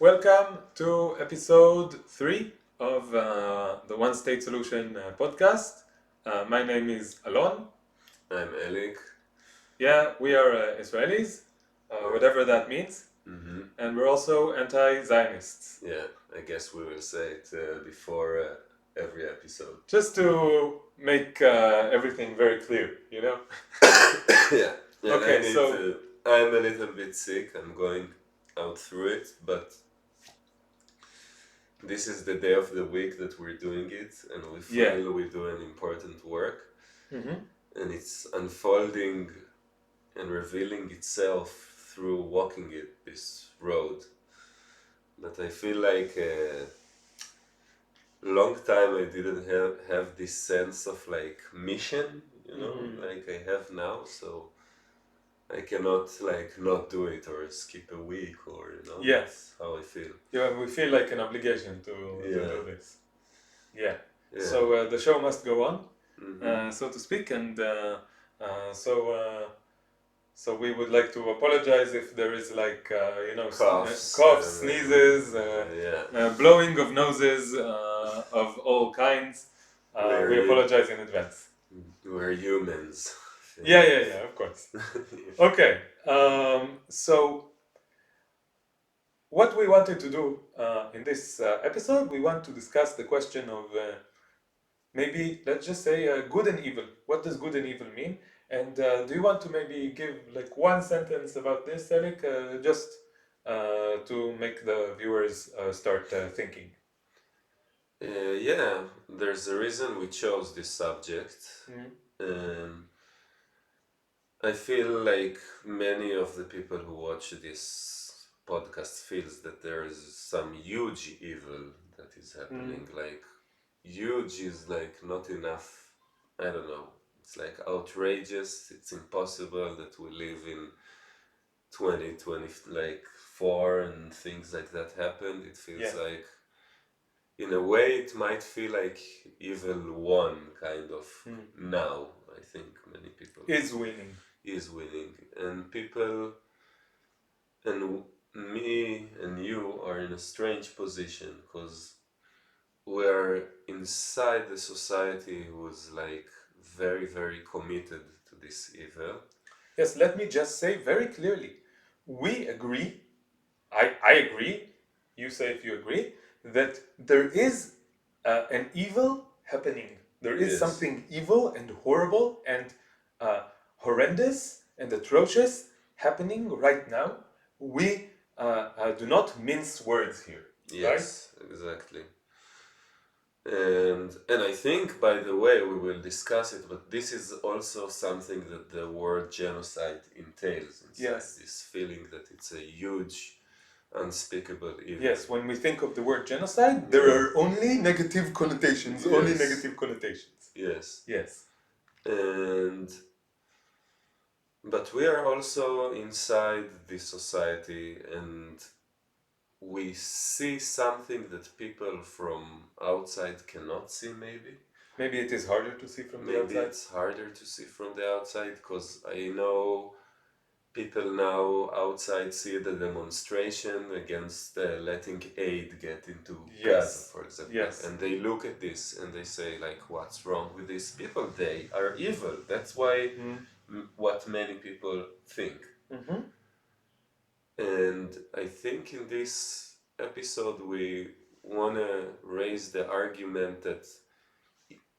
Welcome to episode 3 of the One State Solution podcast. My name is Alon. I'm Elik. Yeah, we are Israelis, whatever that means, and we're also anti-Zionists. Yeah, I guess we will say it before every episode. Just to make everything very clear, you know? Yeah. Okay, so I'm a little bit sick. I'm going out through it, but this is the day of the week that we're doing it, and we feel we do an important work, and it's unfolding and revealing itself through walking it this road. But I feel like a long time I didn't have this sense of like mission, like I have now. So I cannot like not do it or skip a week or Yes. That's how I feel. Yeah, we feel like an obligation to do this. Yeah. Yeah. So the show must go on, so to speak, and so we would like to apologize if there is like coughs, sneezes, blowing of noses of all kinds. We apologize in advance. We're humans. Yeah, of course. Okay, so what we wanted to do in this episode, we want to discuss the question of maybe, let's just say, good and evil. What does good and evil mean? And do you want to maybe give like one sentence about this, Elik, just to make the viewers start thinking? Yeah, there's a reason we chose this subject. I feel like many of the people who watch this podcast feels that there is some huge evil that is happening. Like huge is like not enough. I don't know. It's like outrageous. It's impossible that we live in 2024 and things like that happen. It feels like, in a way, it might feel like evil won kind of now. I think many people is winning, and people and me and you are in a strange position because we're inside the society who's like very, very committed to this evil. Yes, let me just say very clearly, we agree, I agree, you say if you agree, that there is an evil happening. There is something evil and horrible and horrendous and atrocious happening right now. We do not mince words here. Yes, right? Exactly. And I think, by the way, we will discuss it, but this is also something that the word genocide entails. Yes. This feeling that it's a huge, unspeakable evil. Yes, when we think of the word genocide, there are only negative connotations. Yes. Only negative connotations. Yes. Yes. But we are also inside this society, and we see something that people from outside cannot see, maybe. Maybe it is harder to see from the outside. Maybe it's harder to see from the outside, because I know people now outside see the demonstration against letting aid get into Gaza, for example. Yes. And they look at this and they say, like, what's wrong with these people? They are evil. That's why what many people think. And I think in this episode we want to raise the argument that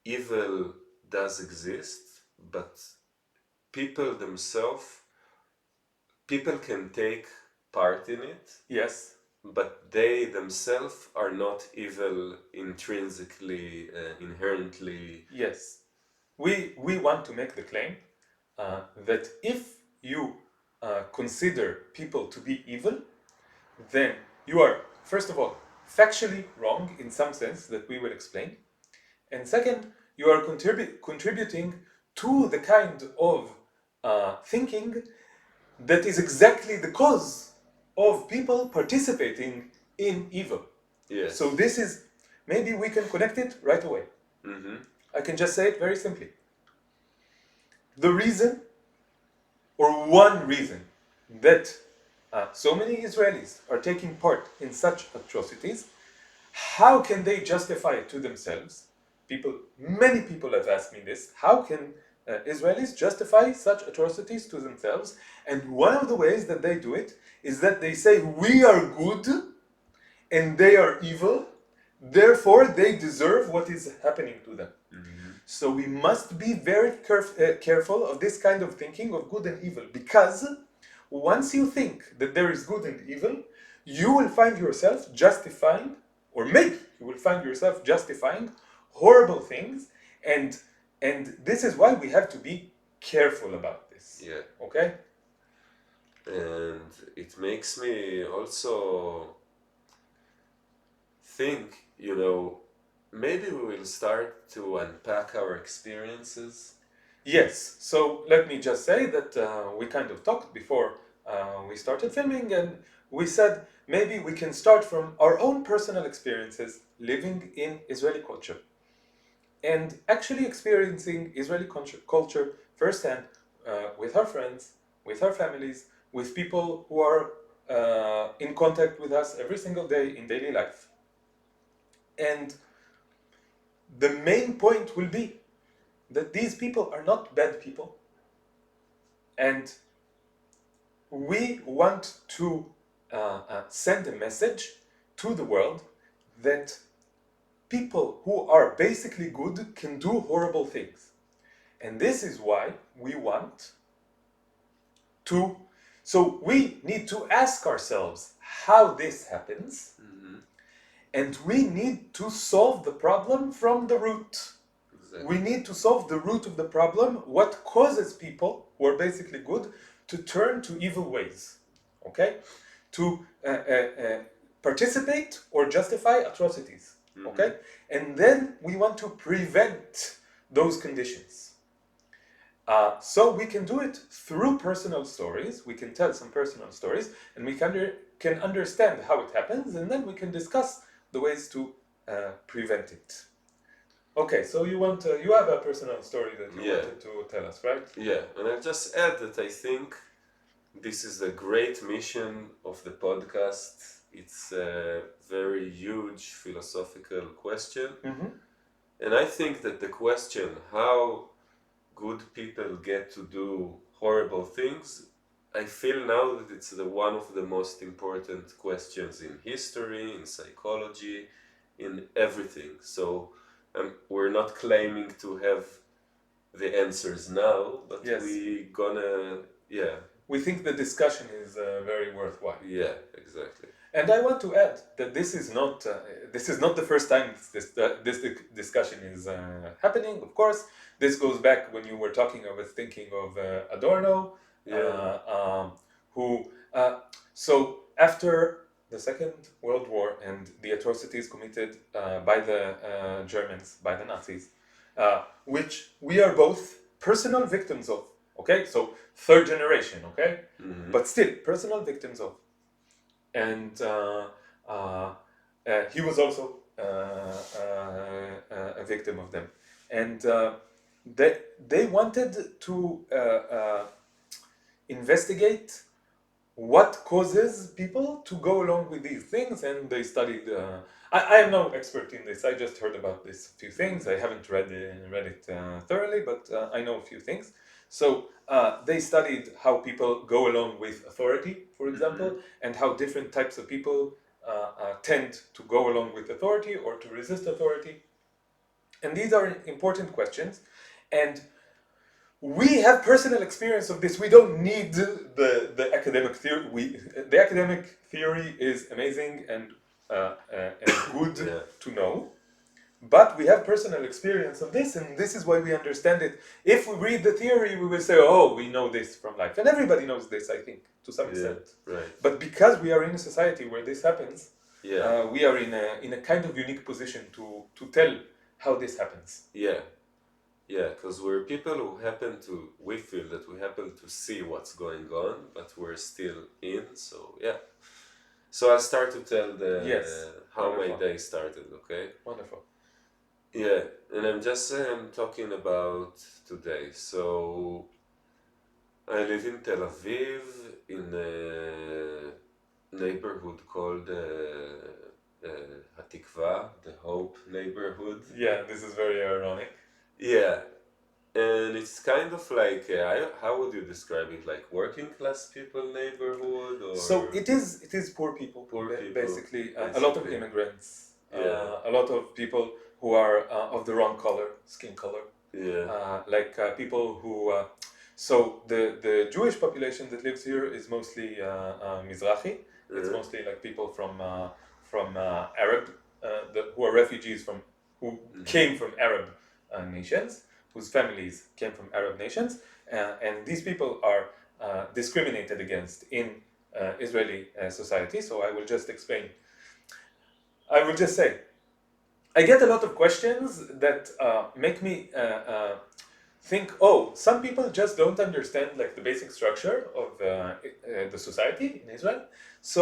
evil does exist, but people themselves, people can take part in it. Yes. But they themselves are not evil intrinsically, inherently. Yes. We want to make the claim that if you consider people to be evil, then you are, first of all, factually wrong in some sense that we will explain. And second, you are contributing to the kind of thinking that is exactly the cause of people participating in evil. Yes. So this is, maybe we can connect it right away. I can just say it very simply. The reason, or one reason, that so many Israelis are taking part in such atrocities, how can they justify it to themselves? Many people have asked me this. How can Israelis justify such atrocities to themselves? And one of the ways that they do it is that they say, we are good and they are evil, therefore they deserve what is happening to them. Mm-hmm. So we must be very careful of this kind of thinking of good and evil, because once you think that there is good and evil, you will find yourself justifying, or maybe you will find yourself justifying horrible things, and this is why we have to be careful about this. Yeah. Okay? And it makes me also think, maybe we will start to unpack our experiences. Yes, so let me just say that we kind of talked before we started filming, and we said maybe we can start from our own personal experiences living in Israeli culture and actually experiencing Israeli culture firsthand with our friends, with our families, with people who are in contact with us every single day in daily life. And the main point will be that these people are not bad people, and we want to send a message to the world that people who are basically good can do horrible things. And this is why we want to, so we need to ask ourselves how this happens, mm-hmm. and we need to solve the problem from the root. Exactly. We need to solve the root of the problem, what causes people who are basically good to turn to evil ways, okay? To participate or justify atrocities, mm-hmm. okay? And then we want to prevent those conditions. So we can do it through personal stories. We can tell some personal stories, and we can understand how it happens, and then we can discuss the ways to prevent it. Okay, so you have a personal story that you wanted to tell us, right? Yeah, and I'll just add that I think this is a great mission of the podcast. It's a very huge philosophical question. Mm-hmm. And I think that the question, how good people get to do horrible things, I feel now that it's one of the most important questions in history, in psychology, in everything. So we're not claiming to have the answers now, but yes. We think the discussion is very worthwhile. Yeah, exactly. And I want to add that this is not the first time this discussion is happening. Of course, this goes back when you were talking. I was thinking of Adorno, who so after the Second World War and the atrocities committed by the Germans, by the Nazis, which we are both personal victims of. Okay, so third generation. Okay, mm-hmm. But still personal victims of. And he was also a victim of them. And they wanted to investigate what causes people to go along with these things, and they studied. I am no expert in this. I just heard about this few things. I haven't read it thoroughly, but I know a few things. So they studied how people go along with authority, for example, mm-hmm. and how different types of people tend to go along with authority or to resist authority. And these are important questions. And we have personal experience of this. We don't need the academic theory. The academic theory is amazing and good to know. But we have personal experience of this, and this is why we understand it. If we read the theory, we will say, oh, we know this from life. And everybody knows this, I think, to some extent. Right. But because we are in a society where this happens, we are in a kind of unique position to tell how this happens. Yeah. Yeah, because we're people who we feel that we happen to see what's going on, but we're still in, so yeah. So I'll start to tell how my day started, okay? Wonderful. Yeah, and I'm talking about today. So I live in Tel Aviv in a neighborhood called Hatikva, the Hope neighborhood. Yeah, this is very ironic. Yeah, and it's kind of like, how would you describe it? Like working class people neighborhood, or So it is poor people, poor people, basically. A lot of basically. immigrants, Yeah, a lot of people who are of the wrong color, skin color, yeah, like people who. So the Jewish population that lives here is mostly Mizrahi. It's mostly like people from Arab, who are refugees who came from Arab nations, whose families came from Arab nations, and these people are discriminated against in Israeli society. So I will just explain. I will just say, I get a lot of questions that make me think, oh, some people just don't understand like the basic structure of the society in Israel. So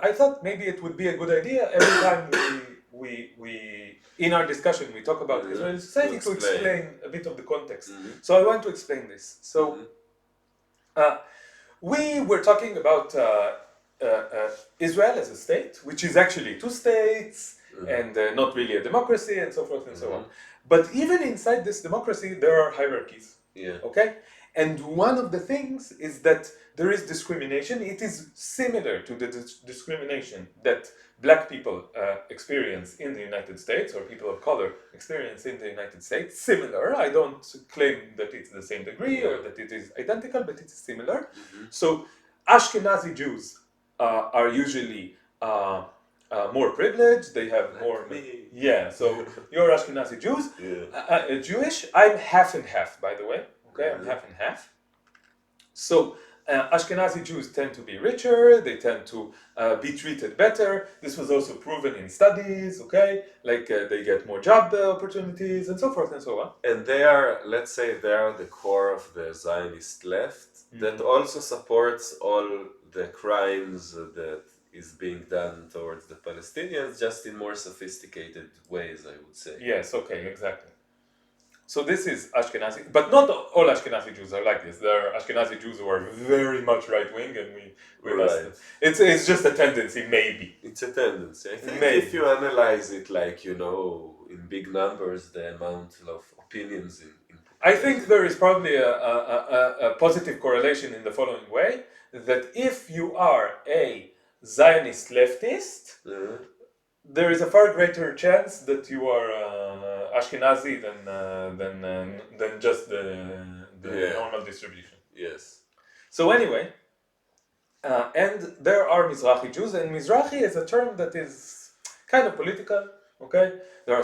I thought maybe it would be a good idea every time we in our discussion we talk about Israeli society to explain a bit of the context. So I want to explain this. So we were talking about Israel as a state, which is actually two states and not really a democracy and so forth and so on. But even inside this democracy, there are hierarchies. yeah, Okay? And one of the things is that there is discrimination. It is similar to the discrimination that black people experience in the United States, or people of color experience in the United States. Similar. I don't claim that it's the same degree or that it is identical, but it's similar. So Ashkenazi Jews are usually more privileged. They have like more. me. Yeah. So you're Ashkenazi Jews. Yeah. Jewish. I'm half and half, by the way. Okay, I'm half and half. So Ashkenazi Jews tend to be richer, they tend to be treated better. This was also proven in studies, okay? Like they get more job opportunities and so forth and so on. And they are, let's say, they are the core of the Zionist left that also supports all the crimes that is being done towards the Palestinians, just in more sophisticated ways, I would say. Yes, okay, exactly. So this is Ashkenazi, but not all Ashkenazi Jews are like this. There are Ashkenazi Jews who are very much right wing, and we must. It's just a tendency, maybe. It's a tendency. I think Maybe. if you analyze it, like in big numbers, the amount of opinions in I think there is probably a positive correlation in the following way: that if you are a Zionist leftist, there is a far greater chance that you are Ashkenazi than just the normal distribution. Yes. So anyway, and there are Mizrahi Jews, and Mizrahi is a term that is kind of political. Okay, there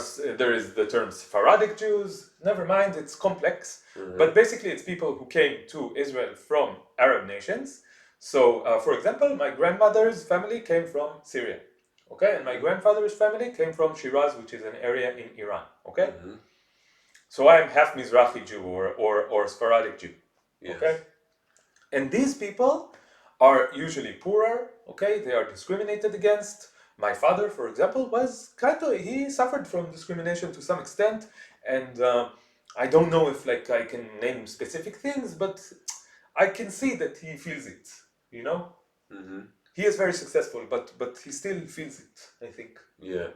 is the term Sephardic Jews. Never mind, it's complex. But basically, it's people who came to Israel from Arab nations. So, for example, my grandmother's family came from Syria. Okay, and my grandfather's family came from Shiraz, which is an area in Iran. Okay, so I am half Mizrahi Jew or Sephardic Jew. Yes. Okay, and these people are usually poorer. Okay, they are discriminated against. My father, for example, he suffered from discrimination to some extent, and I don't know if like I can name specific things, but I can see that he feels it. You know, he is very successful, but he still feels it, I think. Yeah.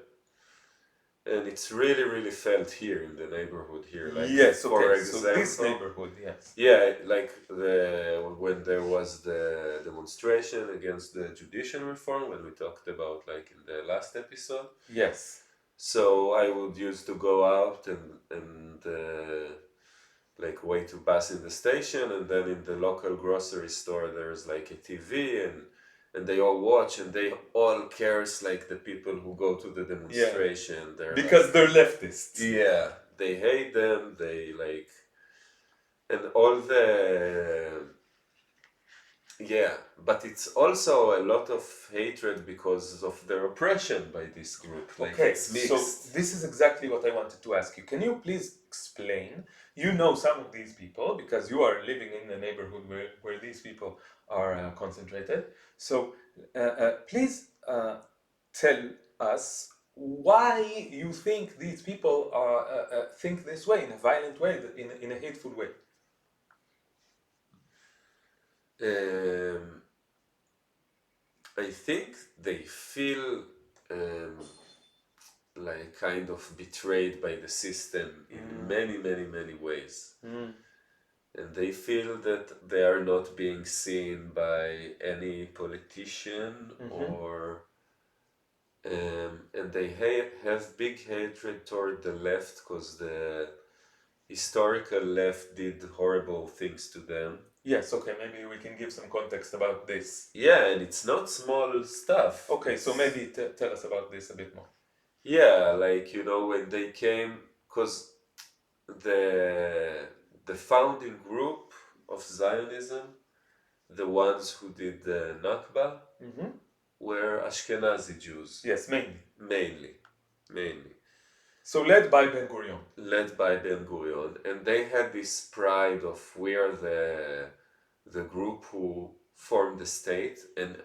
And it's really, really felt here in the neighborhood here. Like, yes, okay. For example, so this neighborhood, yes. Yeah, like when there was the demonstration against the judicial reform, when we talked about like in the last episode. Yes. So I would used to go out and like wait to pass in the station, and then in the local grocery store there's like a TV, and they all watch, and they all cares like the people who go to the demonstration. Yeah. They're because like, they're leftists. Yeah, they hate them. They like, and all the but it's also a lot of hatred because of their oppression by this group. Like, okay, it's mixed. so this is exactly what I wanted to ask you. Can you please explain? You know some of these people because you are living in the neighborhood where these people are concentrated. So please tell us why you think these people think this way, in a violent way, in a hateful way. I think they feel like kind of betrayed by the system in many, many, many ways. And they feel that they are not being seen by any politician or and they have big hatred toward the left because the historical left did horrible things to them. Yes, okay, maybe we can give some context about this. Yeah, and it's not small stuff. Okay, so maybe tell us about this a bit more. Yeah, like, you know, when they came, because the founding group of Zionism, the ones who did the Nakba, were Ashkenazi Jews. Yes, mainly. So led by Ben Gurion. And they had this pride of we are the group who formed the state, and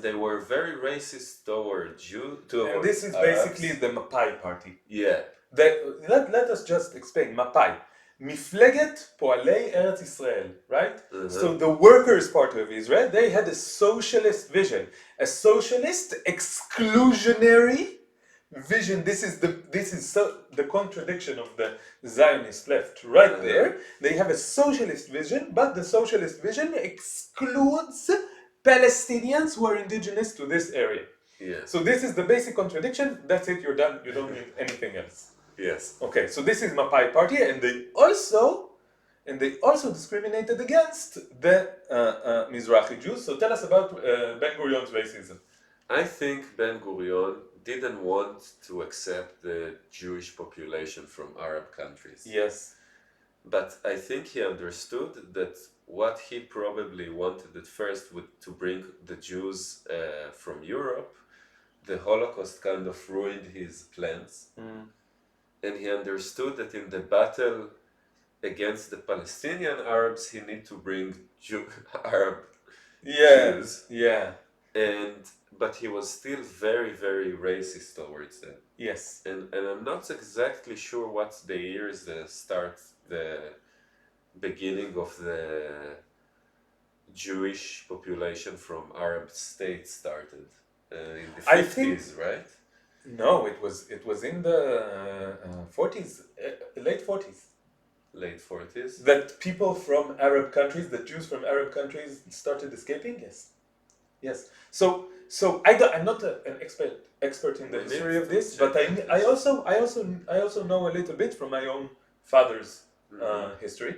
they were very racist toward Jews. And this is basically the Mapai party. Yeah. Let us just explain. Mapai. מפלגת פועלי ארץ ישראל, right? So the workers' party of Israel, they had a socialist vision, a socialist exclusionary vision. This is the contradiction of the Zionist left right there. They have a socialist vision, but the socialist vision excludes Palestinians who are indigenous to this area. Yeah. So this is the basic contradiction. That's it, you're done. You don't need anything else. Yes. Okay, so this is Mapai party, and they also discriminated against the Mizrahi Jews. So tell us about Ben Gurion's racism. I think Ben Gurion didn't want to accept the Jewish population from Arab countries. Yes. But I think he understood that what he probably wanted at first to bring the Jews from Europe, the Holocaust kind of ruined his plans. And he understood that in the battle against the Palestinian Arabs, he need to bring Arab Jews. Yeah. But he was still very, very racist towards them. Yes. And I'm not exactly sure what's the years the beginning of the Jewish population from Arab states started. In the 50s, right? No, it was in the 40s, late 40s. Late 40s? That people from Arab countries, that Jews from Arab countries started escaping? Yes. So I'm not an expert in the history of this, but I also know a little bit from my own father's history.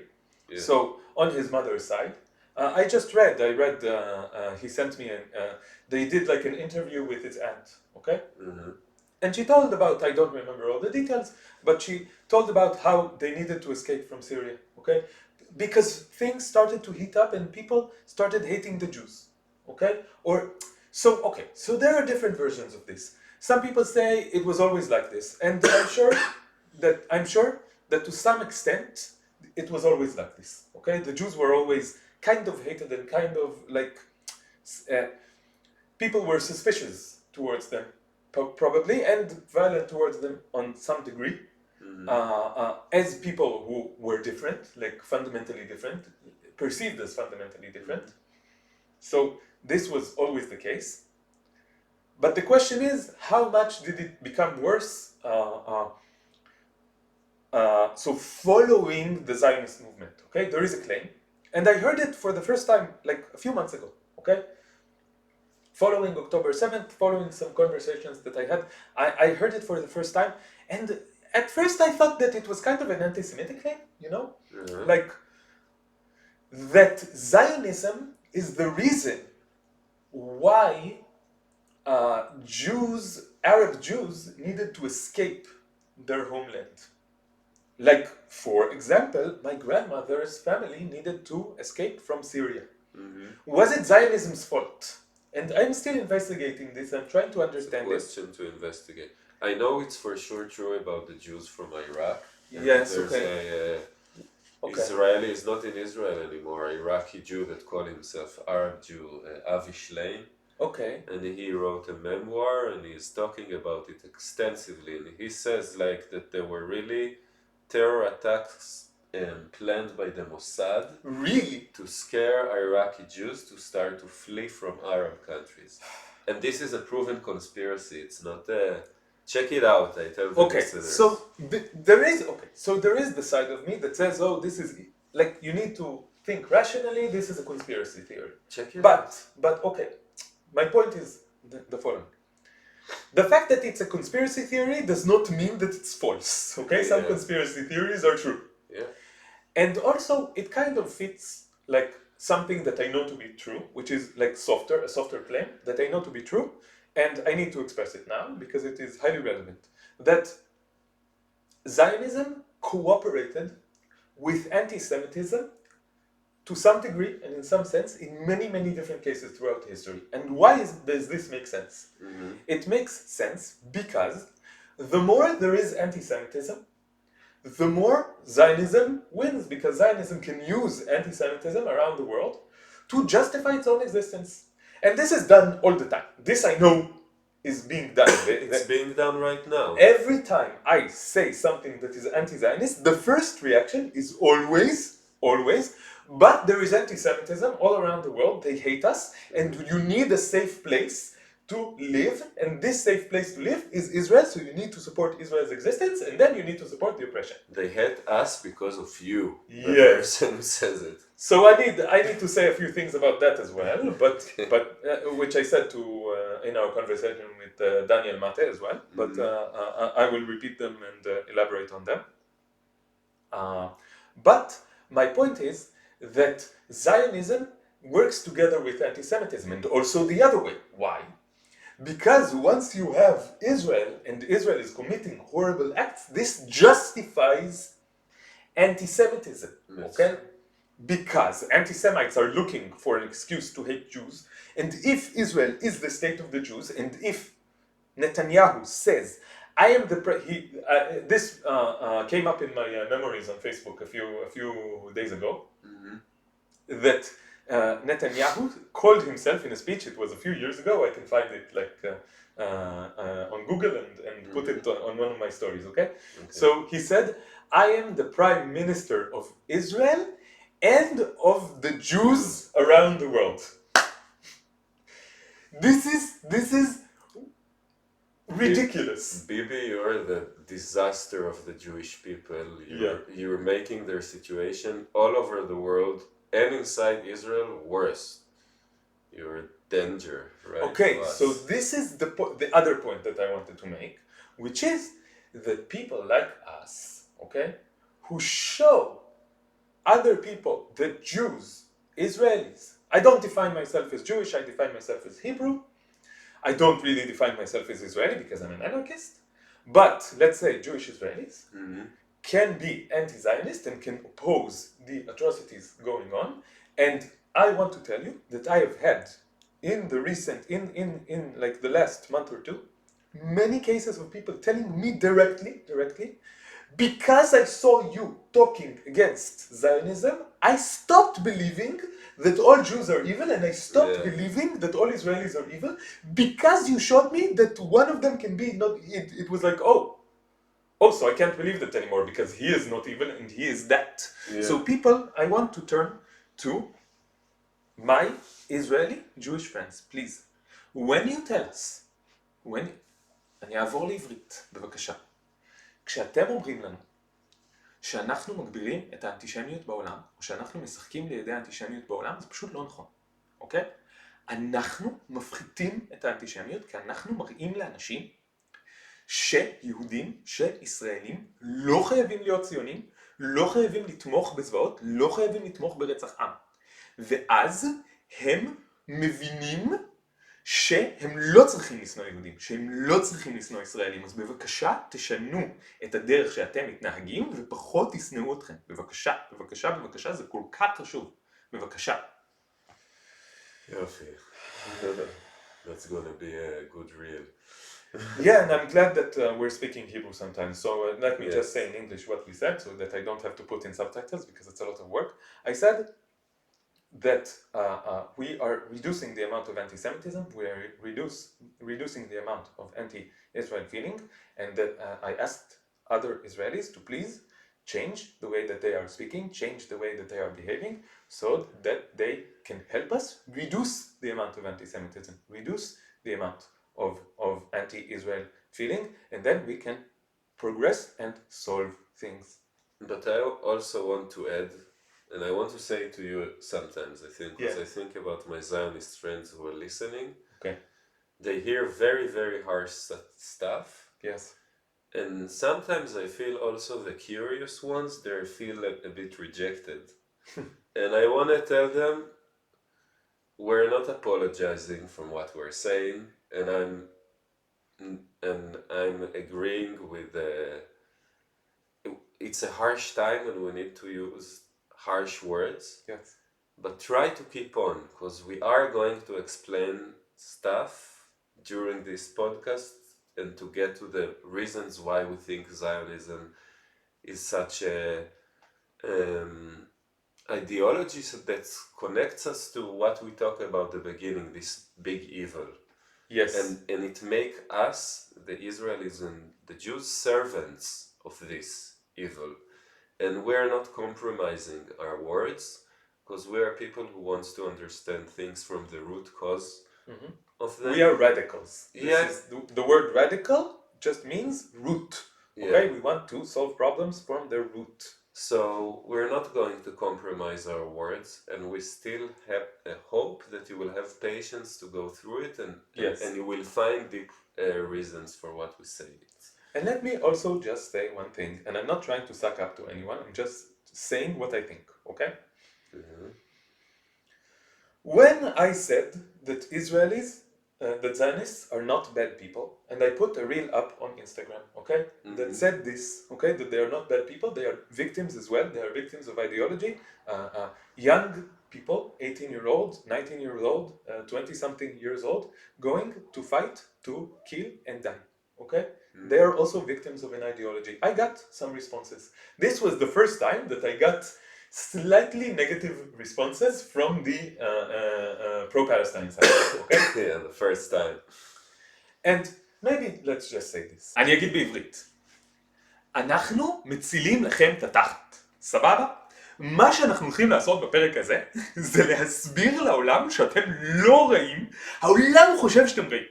Yeah. So on his mother's side, I read he sent me they did like an interview with his aunt, okay? And she told about, I don't remember all the details, but she told about how they needed to escape from Syria, okay? Because things started to heat up and people started hating the Jews, okay? So there are different versions of this. Some people say it was always like this, and I'm sure that to some extent it was always like this, okay? The Jews were always kind of hated and kind of like people were suspicious towards them, probably, and violent towards them on some degree, as people who were different, like fundamentally different, perceived as fundamentally different. So this was always the case. But the question is, how much did it become worse? So following the Zionist movement, okay, there is a claim, and I heard it for the first time like a few months ago, okay? Following October 7th, following some conversations that I had, I heard it for the first time, and at first I thought that it was kind of an anti-Semitic claim, you know? Like, that Zionism is the reason why Arab Jews needed to escape their homeland. Like, for example, my grandmother's family needed to escape from Syria. Was it Zionism's fault? And I'm still investigating this. I'm trying to understand this. Question to investigate. I know it's for sure true about the Jews from Iraq. Yes, there's Israeli is not in Israel anymore. Iraqi Jew that called himself Arab Jew, Avi Shleim. Okay. And he wrote a memoir and he's talking about it extensively. And he says like that there were really terror attacks planned by the Mossad. Really? To scare Iraqi Jews to start to flee from Arab countries. And this is a proven conspiracy. It's not a... Check it out, I tell the listeners. So there is the side of me that says, oh, this is, like, you need to think rationally, this is a conspiracy theory. Check it out. But okay, my point is the following. The fact that it's a conspiracy theory does not mean that it's false, okay? Some conspiracy theories are true. Yeah. And also, it kind of fits, like, something that I know to be true, which is, like, a softer claim that I know to be true, and I need to express it now because it is highly relevant. That Zionism cooperated with anti-Semitism to some degree and in some sense in many, many different cases throughout history. And why does this make sense? Mm-hmm. It makes sense because the more there is anti-Semitism, the more Zionism wins, because Zionism can use anti-Semitism around the world to justify its own existence. And this is done all the time. This I know is being done. It's being done right now. Every time I say something that is anti-Zionist, the first reaction is always, but there is anti-Semitism all around the world. They hate us, and you need a safe place to live, and this safe place to live is Israel, so you need to support Israel's existence, and then you need to support the oppression. They hate us because of you. Yes. The person who says it. So I need to say a few things about that as well, but which I said to in our conversation with Daniel Mate as well, but I will repeat them and elaborate on them. But my point is that Zionism works together with anti-Semitism, and also the other way. Why? Because once you have Israel, and Israel is committing horrible acts, this justifies anti-Semitism, okay? Because anti-Semites are looking for an excuse to hate Jews, and if Israel is the state of the Jews, and if Netanyahu says, I am the this came up in my memories on Facebook a few days ago, that Netanyahu called himself in a speech. It was a few years ago. I can find it on Google and put it on one of my stories. Okay? So he said, "I am the prime minister of Israel and of the Jews around the world." This is ridiculous. Bibi, you're the disaster of the Jewish people. You're making their situation all over the world and inside Israel worse. You're a danger, right? Okay, so this is the other point that I wanted to make, which is that people like us, okay, who show other people, the Jews, Israelis. I don't define myself as Jewish, I define myself as Hebrew. I don't really define myself as Israeli because I'm an anarchist. But let's say Jewish Israelis can be anti-Zionist and can oppose the atrocities going on. And I want to tell you that I have had in the recent, in like the last month or two, many cases of people telling me directly, because I saw you talking against Zionism, I stopped believing that all Jews are evil, and I stopped believing that all Israelis are evil, because you showed me that one of them can be not, it was like, oh, so I can't believe that anymore, because he is not evil and he is that. Yeah. So people, I want to turn to my Israeli Jewish friends, please. When you tell us, אני אעבור לעברית, בבקשה. כשאתם אומרים לנו שאנחנו מגבירים את האנטישמיות בעולם, או שאנחנו משחקים לידי האנטישמיות בעולם, זה פשוט לא נכון, אוקיי? אנחנו מפחיתים את האנטישמיות, כי אנחנו מראים לאנשים שיהודים, שישראלים, לא חייבים להיות ציונים, לא חייבים לתמוך בזוועות, לא חייבים לתמוך ברצח עם. ואז הם מבינים שהם לא צריכים לשנוא יהודים, שהם לא צריכים לשנוא ישראלים. אז בבקשה תשנו את הדרך שאתם מתנהגים ופחות תשנאו אתכם. בבקשה, בבקשה, בבקשה, זה כל כך חשוב. בבקשה. יופי. That's gonna be a good reel. Yeah, and I'm glad that we're speaking Hebrew sometimes. So let me just say in English what we said so that I don't have to put in subtitles because it's a lot of work. I said that we are reducing the amount of anti-Semitism, we are reducing the amount of anti-Israel feeling, and that I asked other Israelis to please change the way that they are speaking, change the way that they are behaving, so that they can help us reduce the amount of anti-Semitism, reduce the amount of anti-Israel feeling, and then we can progress and solve things. But I also want to add, and I want to say to you sometimes, I think, because I think about my Zionist friends who are listening. Okay. They hear very, very harsh stuff. Yes. And sometimes I feel also the curious ones, they feel a bit rejected. And I want to tell them, we're not apologizing from what we're saying, and I'm agreeing with it's a harsh time and we need to use harsh words. Yes. But try to keep on, because we are going to explain stuff during this podcast and to get to the reasons why we think Zionism is such a ideology that connects us to what we talked about at the beginning, this big evil. Yes. And it make us, the Israelis and the Jews, servants of this evil. And we're not compromising our words, because we are people who wants to understand things from the root cause of them. We are radicals. Yes. The word radical just means root. Okay, we want to solve problems from the root. So we're not going to compromise our words, and we still have a hope that you will have patience to go through it, and you will find deep reasons for what we say. And let me also just say one thing, and I'm not trying to suck up to anyone, I'm just saying what I think, okay? Mm-hmm. When I said that Israelis, that Zionists are not bad people, and I put a reel up on Instagram, okay, that said this, okay, that they are not bad people, they are victims as well, they are victims of ideology, young people, 18-year-olds, 19-year-old, 20-something years old, going to fight, to kill and die, okay? They are also victims of an ideology. I got some responses. This was the first time that I got slightly negative responses from the pro-Palestine side, okay? Yeah, the first time. And maybe let's just say this. אני אגיד בעברית. אנחנו מצילים לכם את התחת, סבבה? מה שאנחנו הולכים לעשות בפרק הזה, זה להסביר לעולם שאתם לא רעים, העולם חושב שאתם רעים.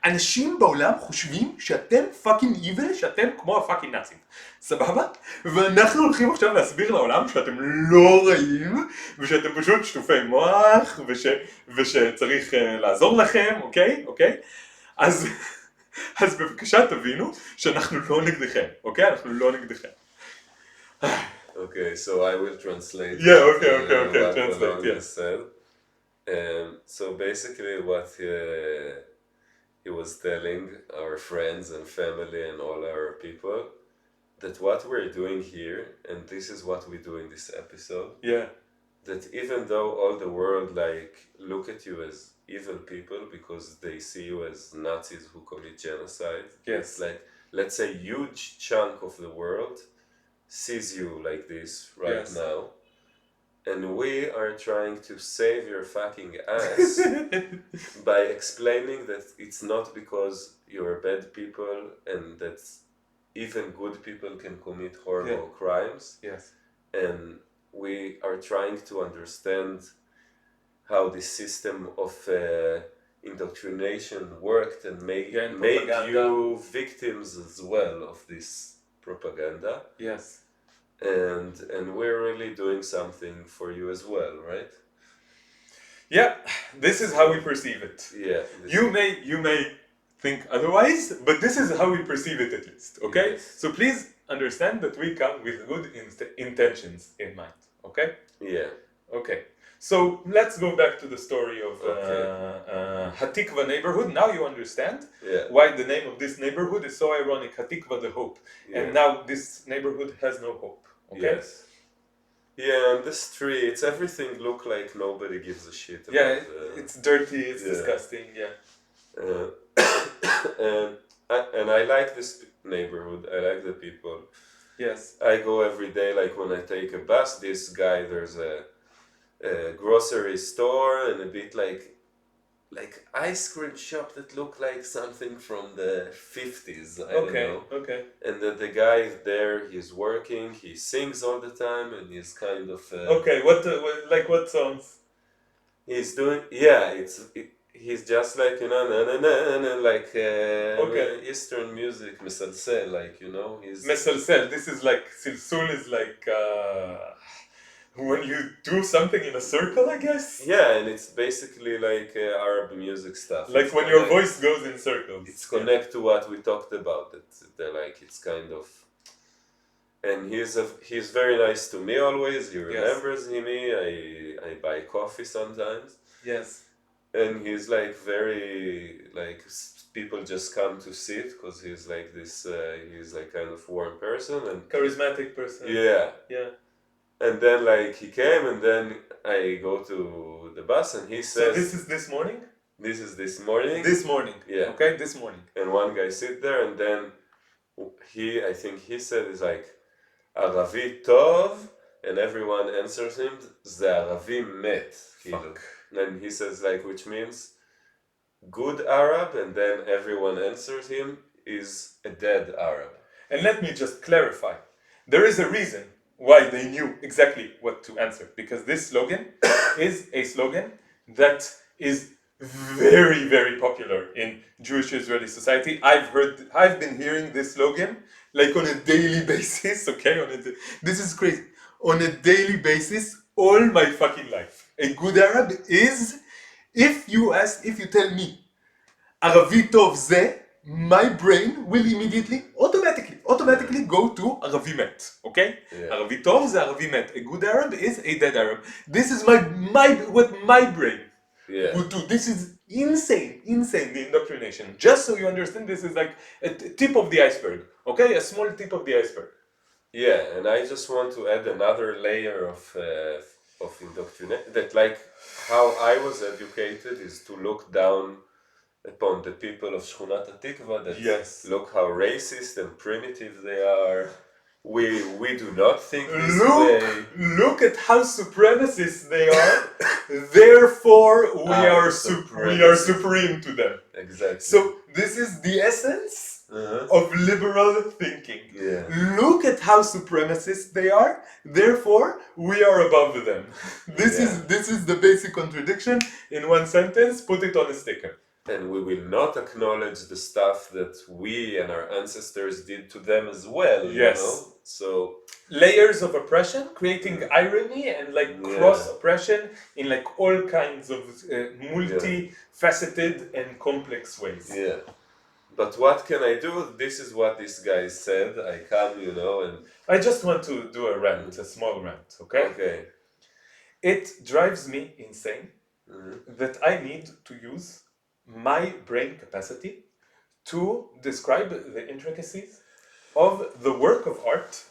אנשים בעולם חושבים שאתם פאקינג איבל, שאתם כמו הפאקינג נאצים, סבבה? ואנחנו הולכים עכשיו להסביר לעולם שאתם לא רעים, ושאתם פשוט שטופי מוח, ושצריך לעזור לכם, אוקיי? אז בבקשה תבינו שאנחנו לא נגדכם, אוקיי? אנחנו לא נגדכם. Okay, so I will translate. Yeah, okay, translate, yes. Said. So basically what he was telling our friends and family and all our people, that what we're doing here, and this is what we do in this episode, that even though all the world like look at you as evil people because they see you as Nazis who commit genocide, it's like, let's say, huge chunk of the world sees you like this right now, and we are trying to save your fucking ass by explaining that it's not because you're bad people and that even good people can commit horrible crimes. And we are trying to understand how the system of indoctrination worked and made you victims as well of this propaganda. And we're really doing something for you as well, right? Yeah, this is how we perceive it. Yeah. You may think otherwise, but this is how we perceive it at least, okay? Yes. So please understand that we come with good intentions in mind, okay? Yeah. Okay. So let's go back to the story of Hatikva neighborhood. Now you understand why the name of this neighborhood is so ironic, Hatikva, the hope. And now this neighborhood has no hope. Okay? Yes. Yeah, and the streets, everything look like nobody gives a shit about it's dirty, it's disgusting, and I like this neighborhood, I like the people. Yes. I go every day, like when I take a bus, this guy, there's a grocery store and a bit like like ice cream shop that look like something from the 50s. I don't know. Okay. And then the guy is there, he's working, he sings all the time, and he's kind of. Okay, what songs? He's doing, he's just like, na na na na, like Okay. Eastern music, misalsel, like, he's. Mesalsel. This is like silsul is like when you do something in a circle, I guess. Yeah, and it's basically like Arab music stuff. Like It's when your voice goes in circles. It's connect to what we talked about. That they're like it's kind of, and he's very nice to me always. He remembers me. I buy coffee sometimes. Yes. And he's like very like people just come to sit because he's like this. He's like kind of warm person and charismatic person. Yeah. Yeah. And then like he came, and then I go to the bus, and he says. So this is this morning. This is this morning. This morning. Yeah. Okay, this morning. And one guy sit there, and then I think he said is like, Aravi Tov, and everyone answers him, Ze Aravi Met. Fuck. And he says like, which means good Arab, and then everyone answers him is a dead Arab. And let me just clarify. There is a reason why they knew exactly what to answer, because this slogan is a slogan that is very, very popular in Jewish Israeli society. I've been hearing this slogan like on a daily basis, okay? This is crazy. On a daily basis, all my fucking life. A good Arab is, if you tell me, Aravi Tov Ze, my brain will immediately, automatically go to Aravi Met, okay? Yeah. Aravi Tov Ze Aravi Met. A good Arab is a dead Arab. This is what my brain would do. This is insane, the indoctrination. Just so you understand, this is like a tip of the iceberg, okay? A small tip of the iceberg. Yeah, and I just want to add another layer of indoctrination, that like how I was educated is to look down upon the people of Shchunat HaTikva, that look how racist and primitive they are. We do not think this way. Look at how supremacist they are. Therefore, we are supreme to them. Exactly. So this is the essence of liberal thinking. Yeah. Look at how supremacist they are. Therefore, we are above them. This is the basic contradiction in one sentence. Put it on a sticker. And we will not acknowledge the stuff that we and our ancestors did to them as well. Yes. You know? So layers of oppression, creating irony and like cross oppression in like all kinds of multi-faceted and complex ways. Yeah. But what can I do? This is what this guy said. I come, and I just want to do a rant, a small rant, okay? Okay. It drives me insane that I need to use my brain capacity to describe the intricacies of the work of art,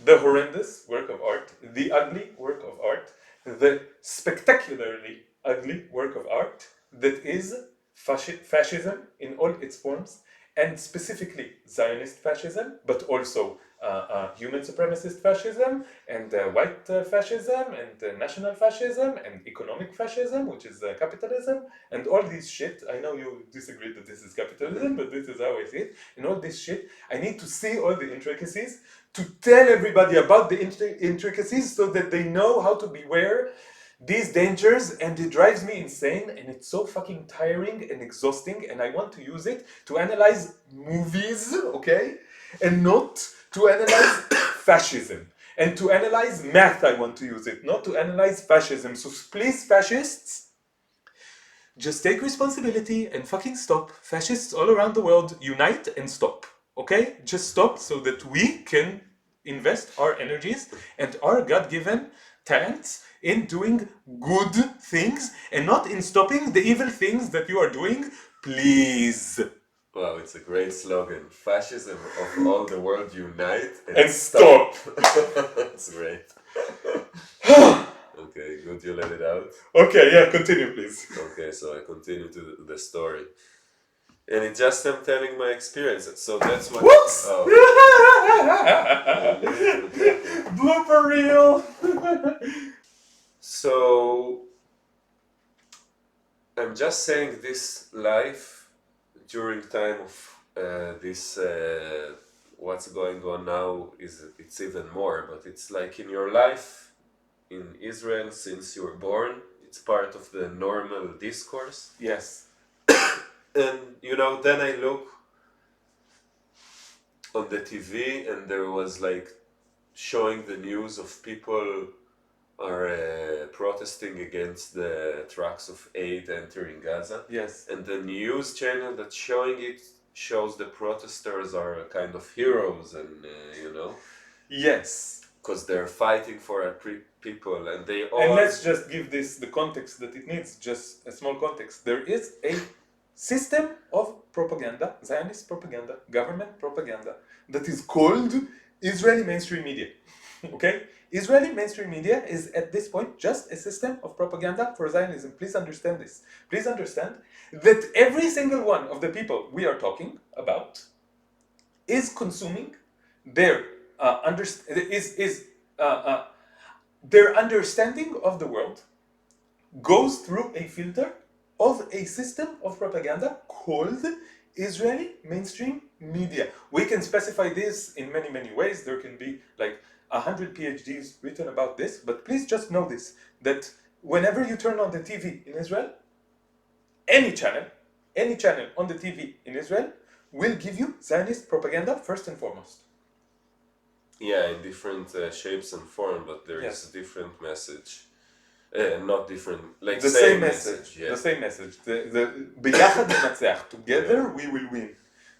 the horrendous work of art, the ugly work of art, the spectacularly ugly work of art that is fascism in all its forms, and specifically Zionist fascism, but also human supremacist fascism, and white fascism, and national fascism, and economic fascism, which is capitalism, and all this shit. I know you disagree that this is capitalism, but this is how I see it. And all this shit, I need to see all the intricacies, to tell everybody about the intricacies so that they know how to beware these dangers, and it drives me insane, and it's so fucking tiring and exhausting, and I want to use it to analyze movies, okay? And not to analyze fascism. And to analyze math, I want to use it, not to analyze fascism. So please, fascists, just take responsibility and fucking stop. Fascists all around the world, unite and stop, okay? Just stop so that we can invest our energies and our God-given talents in doing good things and not in stopping the evil things that you are doing, please. Wow, it's a great slogan. Fascism of all the world unite and stop. That's great. Okay, good, you let it out. Okay, yeah, continue please. Okay, so I continue to the story. And it's just I'm telling my experience. So that's what. What? Oh. Blooper reel. So I'm just saying this life during time of this what's going on now is it's even more, but it's like in your life in Israel since you were born, it's part of the normal discourse. Yes. And then I look on the TV and there was like showing the news of people are protesting against the trucks of aid entering Gaza. Yes. And the news channel that's showing it shows the protesters are kind of heroes and, Yes. because they're fighting for people and they all... And let's just give this the context that it needs, just a small context. There is a system of propaganda, Zionist propaganda, government propaganda, that is called Israeli mainstream media. Okay? Israeli mainstream media is at this point just a system of propaganda for Zionism. Please understand this. Please understand that every single one of the people we are talking about is consuming their their understanding of the world goes through a filter of a system of propaganda called Israeli mainstream media. We can specify this in many, many ways. There can be like 100 PhDs written about this, but please just know this, that whenever you turn on the TV in Israel, any channel on the TV in Israel will give you Zionist propaganda first and foremost. Yeah, in different shapes and form, but there is a different message. Not different, like the same message. Yeah. The same message. ביחד ננצח. Together we will win.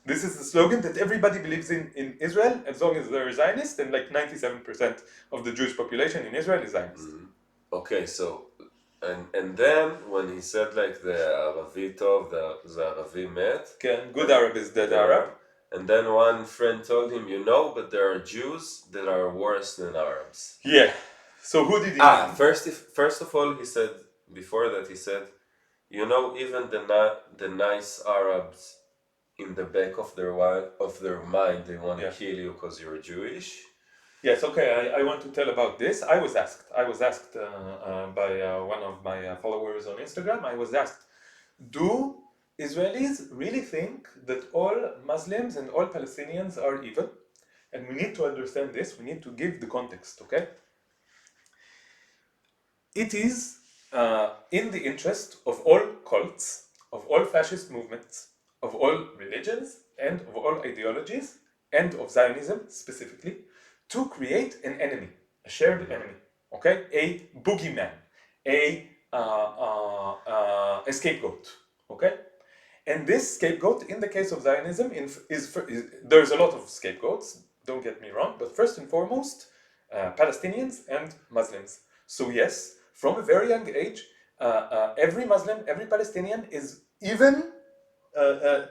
This is the slogan that everybody believes in Israel, as long as they're Zionist, and like 97% of the Jewish population in Israel is Zionist. Mm-hmm. Okay, so and then when he said like the Aravi Tov, the Aravi met. Good Arab is dead Arab. And then one friend told him, but there are Jews that are worse than Arabs. Yeah. So who did he mean? First of all, he said, before that he said, even the nice Arabs in the back of their mind, they want to kill you because you're Jewish. Yes, okay, I want to tell about this. I was asked by one of my followers on Instagram, I was asked, do Israelis really think that all Muslims and all Palestinians are evil? And we need to understand this, we need to give the context, okay? It is in the interest of all cults, of all fascist movements, of all religions, and of all ideologies, and of Zionism specifically, to create an enemy, a shared enemy, okay? A boogeyman, a scapegoat, okay? And this scapegoat, in the case of Zionism, there's a lot of scapegoats, don't get me wrong, but first and foremost, Palestinians and Muslims. So yes, from a very young age, every Muslim, every Palestinian is even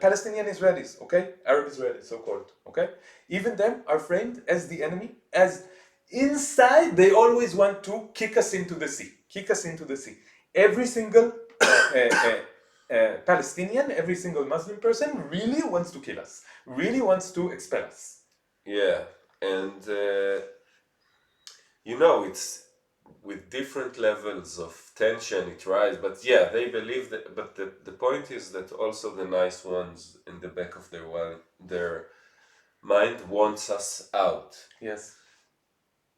Palestinian Israelis, okay? Arab Israelis, so-called, okay? Even them are framed as the enemy, as inside they always want to kick us into the sea. Every single Palestinian, every single Muslim person really wants to kill us, really wants to expel us. Yeah, and it's with different levels of tension it rises, but yeah, they believe that. But the point is that also the nice ones in the back of their mind wants us out. Yes.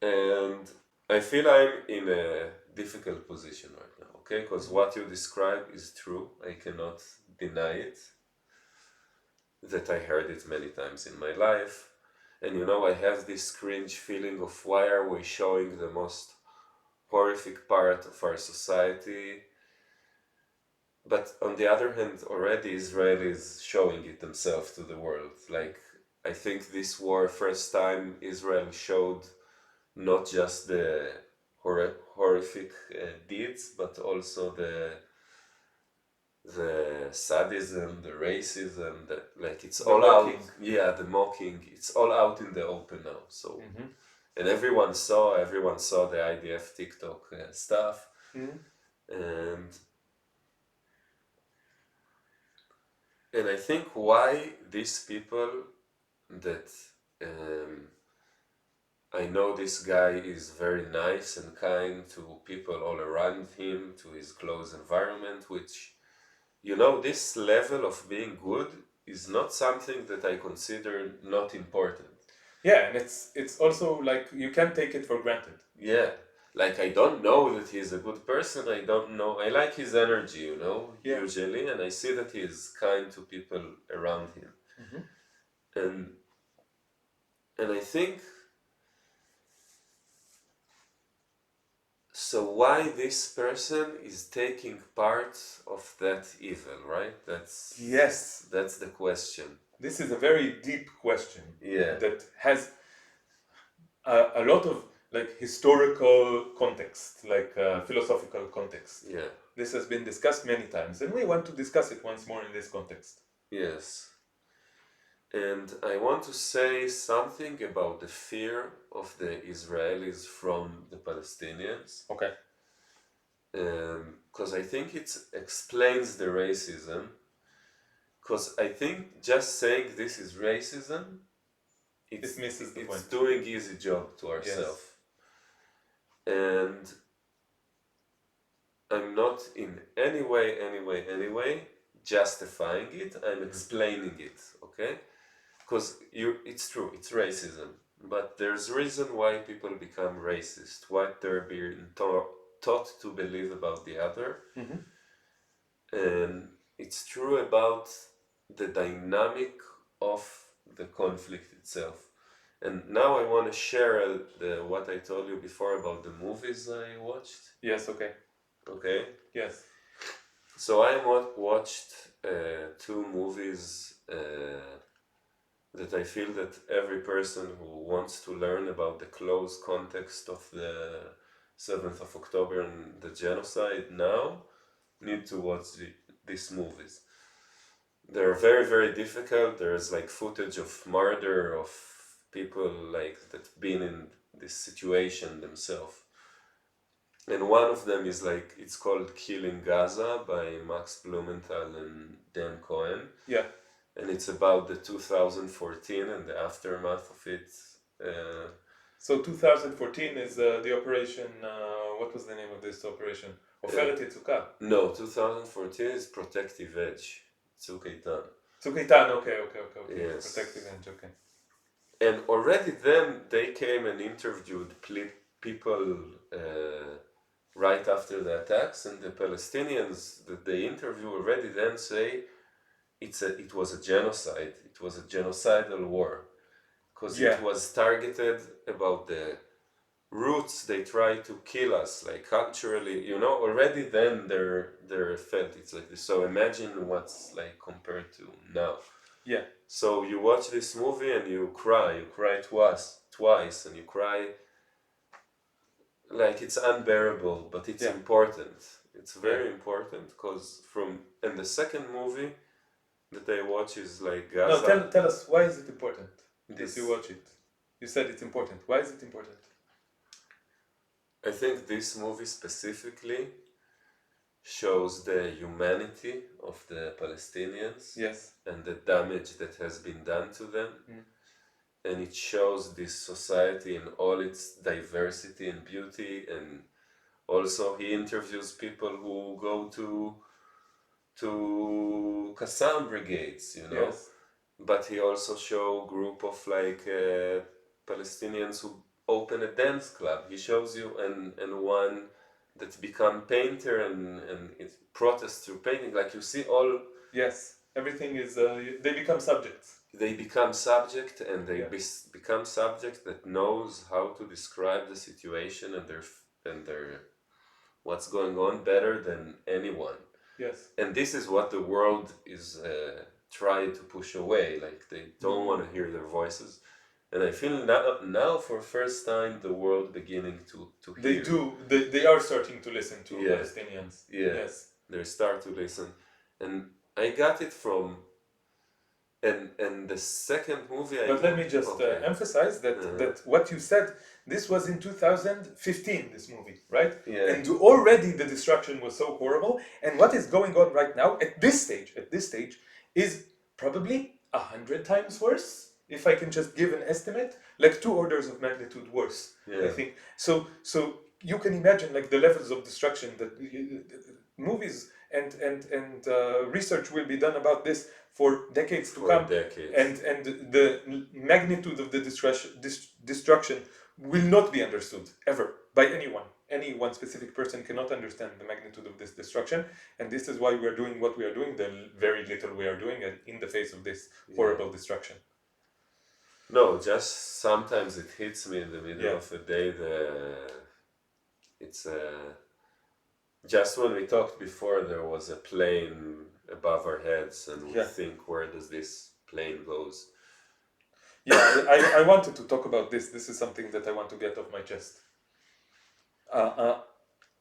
And I feel I'm in a difficult position right now, okay? Because what you describe is true. I cannot deny it. That I heard it many times in my life. And I have this cringe feeling of why are we showing the most horrific part of our society? But on the other hand, already Israel is showing it themselves to the world. Like, I think this war, first time Israel showed not just the horrific deeds, but also the sadism, the racism, like it's all out. Yeah, the mocking. It's all out in the open now. So, and everyone saw the IDF TikTok stuff, and I think why these people that I know this guy is very nice and kind to people all around him, to his close environment, which you know, this level of being good is not something that I consider not important. Yeah, and it's also like you can't take it for granted. Yeah, like I don't know that he's a good person. I don't know. I like his energy, you know, Yeah. usually, and I see that he is kind to people around him. And I think so. Why this person is taking part of that evil, right? Yes. That's the question. This is a very deep question. Yeah. That has a lot of like historical context, like philosophical context. Yeah. This has been discussed many times, and we want to discuss it once more in this context. Yes. And I want to say something about the fear of the Israelis from the Palestinians. Okay. Because I think it explains the racism. Because I think just saying this is racism, It misses the it's point. doing easy job to ourselves. Yes. And I'm not in any way justifying it. I'm explaining it, okay? Because it's true, it's racism. But there's reason why people become racist, what they're being taught to believe about the other. And it's true about the dynamic of the conflict itself. And now I want to share what I told you before about the movies I watched. Yes, okay. Okay? Yes. So I watched two movies that I feel that every person who wants to learn about the close context of the 7th of October and the genocide now need to watch these movies. They're very difficult. There's like footage of murder of people like that been in this situation themselves. And one of them is like, it's called Killing Gaza by Max Blumenthal and Dan Cohen. Yeah. And it's about the 2014 and the aftermath of it. So 2014 is the operation, what was the name of this operation? Oferet Yitzukah. No, 2014 is Protective Edge. Tzuk Eitan. Tzuk Eitan, okay. Yes. Protective Edge, okay. And already then they came and interviewed people right after the attacks, and the Palestinians that they interview already then say it was a genocide. It was a genocidal war. Because it was targeted about the roots. They try to kill us, like culturally, you know. Already then they're felt it's like this. So imagine what's like compared to now. Yeah. So you watch this movie and you cry twice, and you cry like it's unbearable, but it's important. It's very important because and the second movie that I watch is like Gaza. No, tell us, why is it important that you watch it? You said it's important. Why is it important? I think this movie specifically shows the humanity of the Palestinians. Yes. And the damage that has been done to them. And it shows this society in all its diversity and beauty. And also he interviews people who go to Qassam brigades, you know. Yes. But he also show group of like Palestinians who open a dance club. He shows you and one that become painter and it protests through painting. Like you see all. Yes, everything is. They become subjects. They become subject, and they become subject that knows how to describe the situation and their what's going on better than anyone. Yes. And this is what the world is trying to push away. Like they don't want to hear their voices. And I feel now for first time the world beginning to hear. They are starting to listen to Palestinians. Yeah. Yes. They start to listen. And I got it from and the second movie. But let me just emphasize that what you said, this was in 2015, this movie, right? Yeah. And already the destruction was so horrible. And what is going on right now at this stage is probably 100 times worse. If I can just give an estimate, like 2 orders of magnitude worse. Yeah. I think so. You can imagine like the levels of destruction that movies and research will be done about this for decades to For come. decades. And the magnitude of the destruction will not be understood ever by anyone. Any one specific person cannot understand the magnitude of this destruction, and this is why we are doing what we are doing, the very little we are doing in the face of this horrible destruction. No, just sometimes it hits me in the middle of the day. It's just when we talked before, there was a plane above our heads, and we think, where does this plane goes? Yeah, I wanted to talk about this. This is something that I want to get off my chest.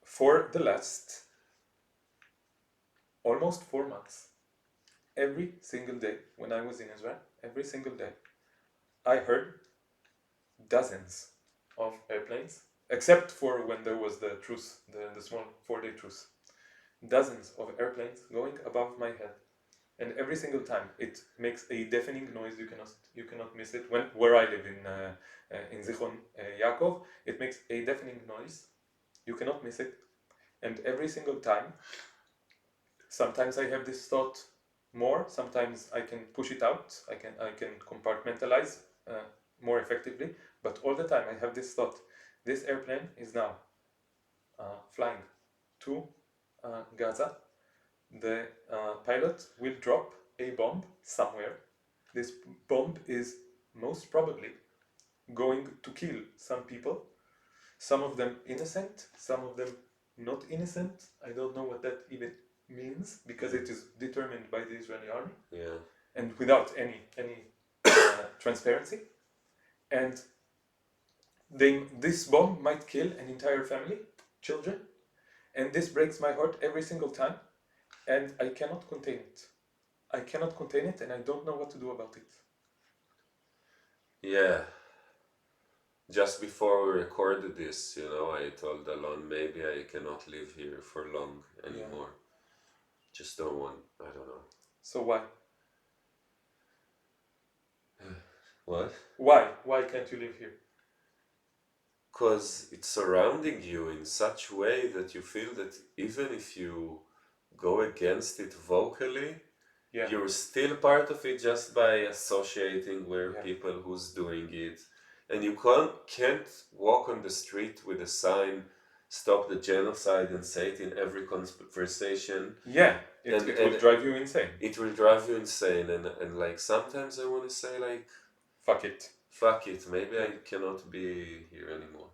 For the last almost 4 months, every single day when I was in Israel, every single day, I heard dozens of airplanes, except for when there was the truce, the small 4-day truce. Dozens of airplanes going above my head. And every single time it makes a deafening noise. You cannot miss it. Where I live in Zichron Yaakov, it makes a deafening noise. You cannot miss it. And every single time, sometimes I have this thought more. Sometimes I can push it out. I can compartmentalize more effectively. But all the time I have this thought. This airplane is now flying to Gaza. The pilot will drop a bomb somewhere. This bomb is most probably going to kill some people, some of them innocent, some of them not innocent. I don't know what that even means, because it is determined by the Israeli army, and without any transparency. And this bomb might kill an entire family, children, and this breaks my heart every single time. And I cannot contain it. I cannot contain it, and I don't know what to do about it. Yeah. Just before we recorded this, I told Alon maybe I cannot live here for long anymore. Just don't want, I don't know. So why? What? Why? Why can't you live here? Because it's surrounding you in such a way that you feel that even if you go against it vocally, you're still part of it just by associating with people who's doing it. And you can't walk on the street with a sign, stop the genocide, and say it in every conversation. Yeah, it will drive you insane. It will drive you insane, and like sometimes I want to say like, fuck it. Fuck it, maybe I cannot be here anymore.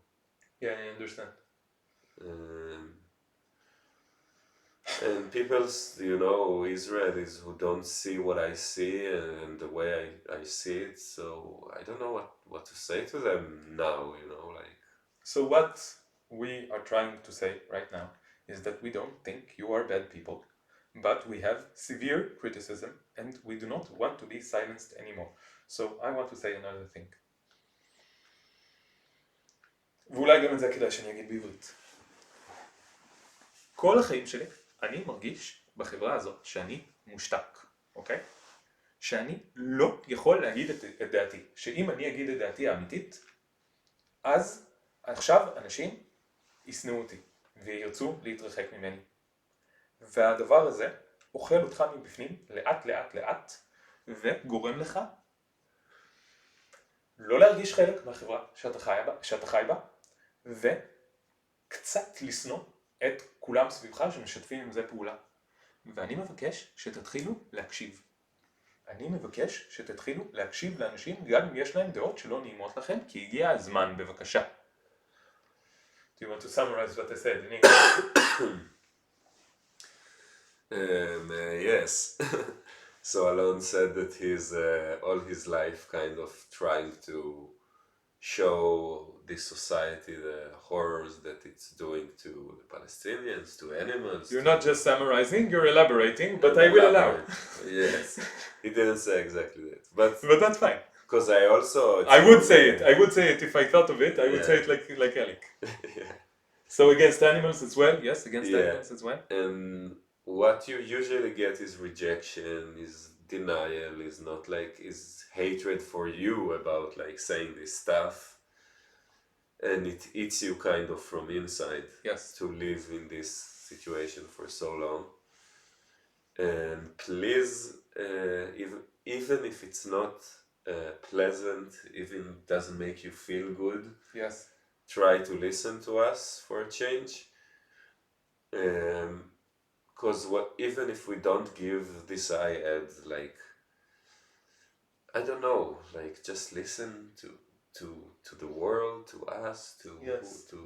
Yeah, I understand. And people, Israelis who don't see what I see and the way I see it, so I don't know what to say to them now, like. So what we are trying to say right now is that we don't think you are bad people, but we have severe criticism and we do not want to be silenced anymore. So I want to say another thing. ואולי גם את זה כדאי שאני אגיד בעברית. כל החיים שלי אני מרגיש בחברה הזאת שאני מושתק, אוקיי? שאני לא יכול להגיד את דעתי. שאם אני אגיד את דעתי האמיתית, אז עכשיו אנשים ישנאו אותי וירצו להתרחק ממני. והדבר הזה אוכל אותך מבפנים לאט לאט לאט וגורם לך לא להרגיש חלק מהחברה שאתה חי בה וקצת לשנוא את כולם סביבך שמשתפים עם זה פעולה. ואני מבקש שתתחילו להקשיב. אני מבקש שתתחילו להקשיב לאנשים גם אם יש להם דעות שלא נעימות לכם, כי הגיע הזמן, בבקשה. Do you want to summarize what I said in English? Yes. So Alon said that he's all his life kind of trying to show this society the horrors that it's doing to the Palestinians, to animals. You're not just summarizing, you're elaborating, but I will allow. Yes, he didn't say exactly that, but that's fine. Because I also... I would say it if I thought of it. I would say it like Elik. So against animals as well, yes, against animals as well. And what you usually get is rejection, is denial, is not like, is hatred for you about like saying this stuff. And it eats you kind of from inside. Yes. To live in this situation for so long. And please, even if it's not pleasant, even doesn't make you feel good, yes, try to listen to us for a change. Because even if we don't give this I ad, like, I don't know, like, just listen to the world, to us, yes. to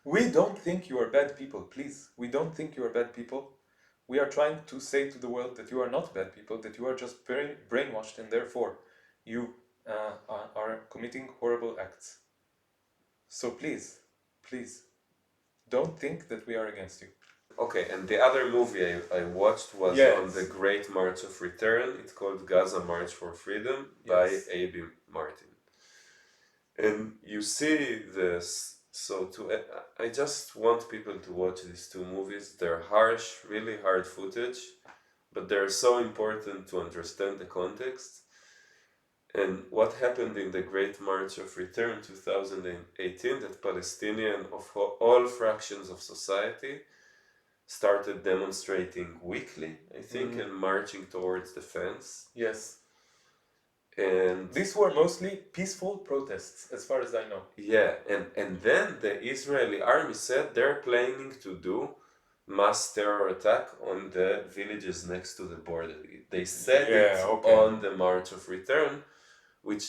We don't think you are bad people, please. We don't think you are bad people. We are trying to say to the world that you are not bad people, that you are just brainwashed, and therefore you are committing horrible acts. So please, please, don't think that we are against you. Okay, and the other movie I watched was on the Great March of Return. It's called Gaza March for Freedom by A.B. Martin. And you see this, so I just want people to watch these two movies. They're harsh, really hard footage, but they're so important to understand the context. And what happened in the Great March of Return 2018, that Palestinian of all fractions of society started demonstrating weekly, I think, and marching towards the fence. Yes. And these were mostly peaceful protests, as far as I know. Yeah, and then the Israeli army said they're planning to do mass terror attack on the villages next to the border. They said on the March of Return, which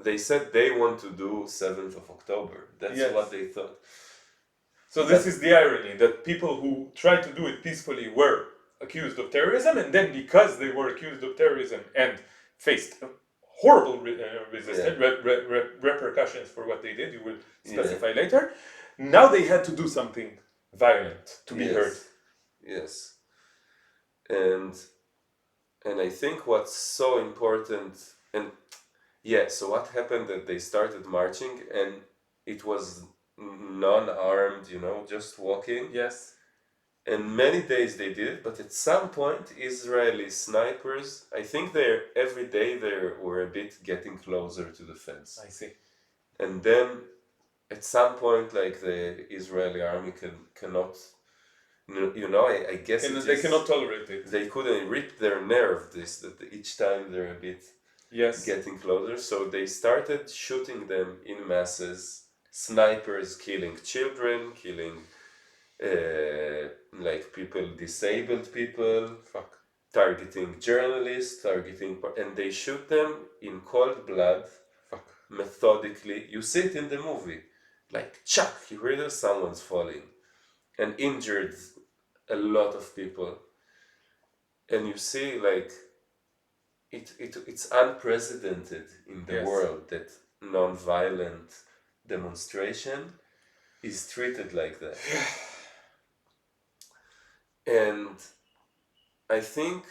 they said they want to do 7th of October. That's what they thought. So this is the irony, that people who tried to do it peacefully were accused of terrorism, and then because they were accused of terrorism and faced horrible resistance, repercussions for what they did, you will specify later, now they had to do something violent to be heard. Yes. And I think what's so important, and so what happened that they started marching and it was non-armed, just walking. Yes. And many days they did it, but at some point Israeli snipers, I think every day they were a bit getting closer to the fence. I see. And then at some point, like, the Israeli army cannot, I guess they cannot tolerate it. They couldn't rip their nerve that each time they're a bit getting closer, so they started shooting them in masses. Snipers killing children, killing like people, disabled people, targeting journalists, and they shoot them in cold blood, methodically. You see it in the movie, like, chuck, you hear someone's falling, and injured a lot of people, and you see, like, it's unprecedented in the world that non-violent demonstration is treated like that. And I think,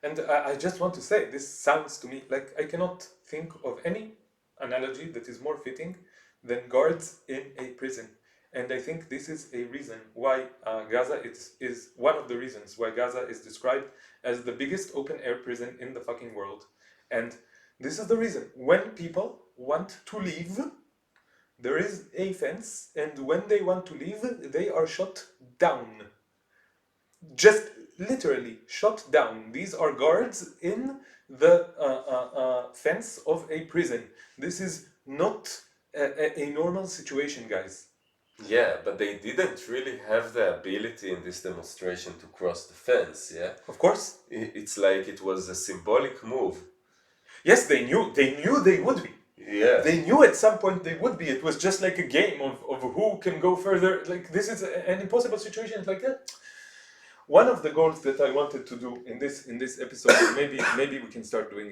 and I just want to say, this sounds to me like I cannot think of any analogy that is more fitting than guards in a prison. And I think this is a reason why Gaza is one of the reasons why Gaza is described as the biggest open-air prison in the fucking world. And this is the reason. When people want to leave, there is a fence, and when they want to leave, they are shot down. Just literally shot down. These are guards in the fence of a prison. This is not a normal situation, guys. Yeah, but they didn't really have the ability in this demonstration to cross the fence, yeah? Of course. It's like it was a symbolic move. Yes, they knew they would be. Yeah. They knew at some point they would be. It was just like a game of who can go further. Like, this is an impossible situation like that. One of the goals that I wanted to do in this episode, maybe we can start doing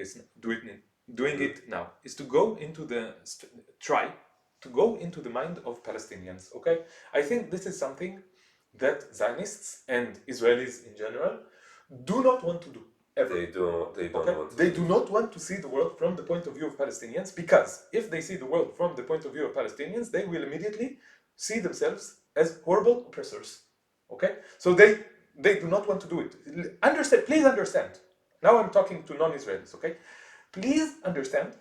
it now, is to go into try to go into the mind of Palestinians. Okay, I think this is something that Zionists and Israelis in general do not want to do. Ever. They don't want to. They do not want to see the world from the point of view of Palestinians, because if they see the world from the point of view of Palestinians, they will immediately see themselves as horrible oppressors. Okay, so they do not want to do it. Please understand. Now I'm talking to non-Israelis. Okay, please understand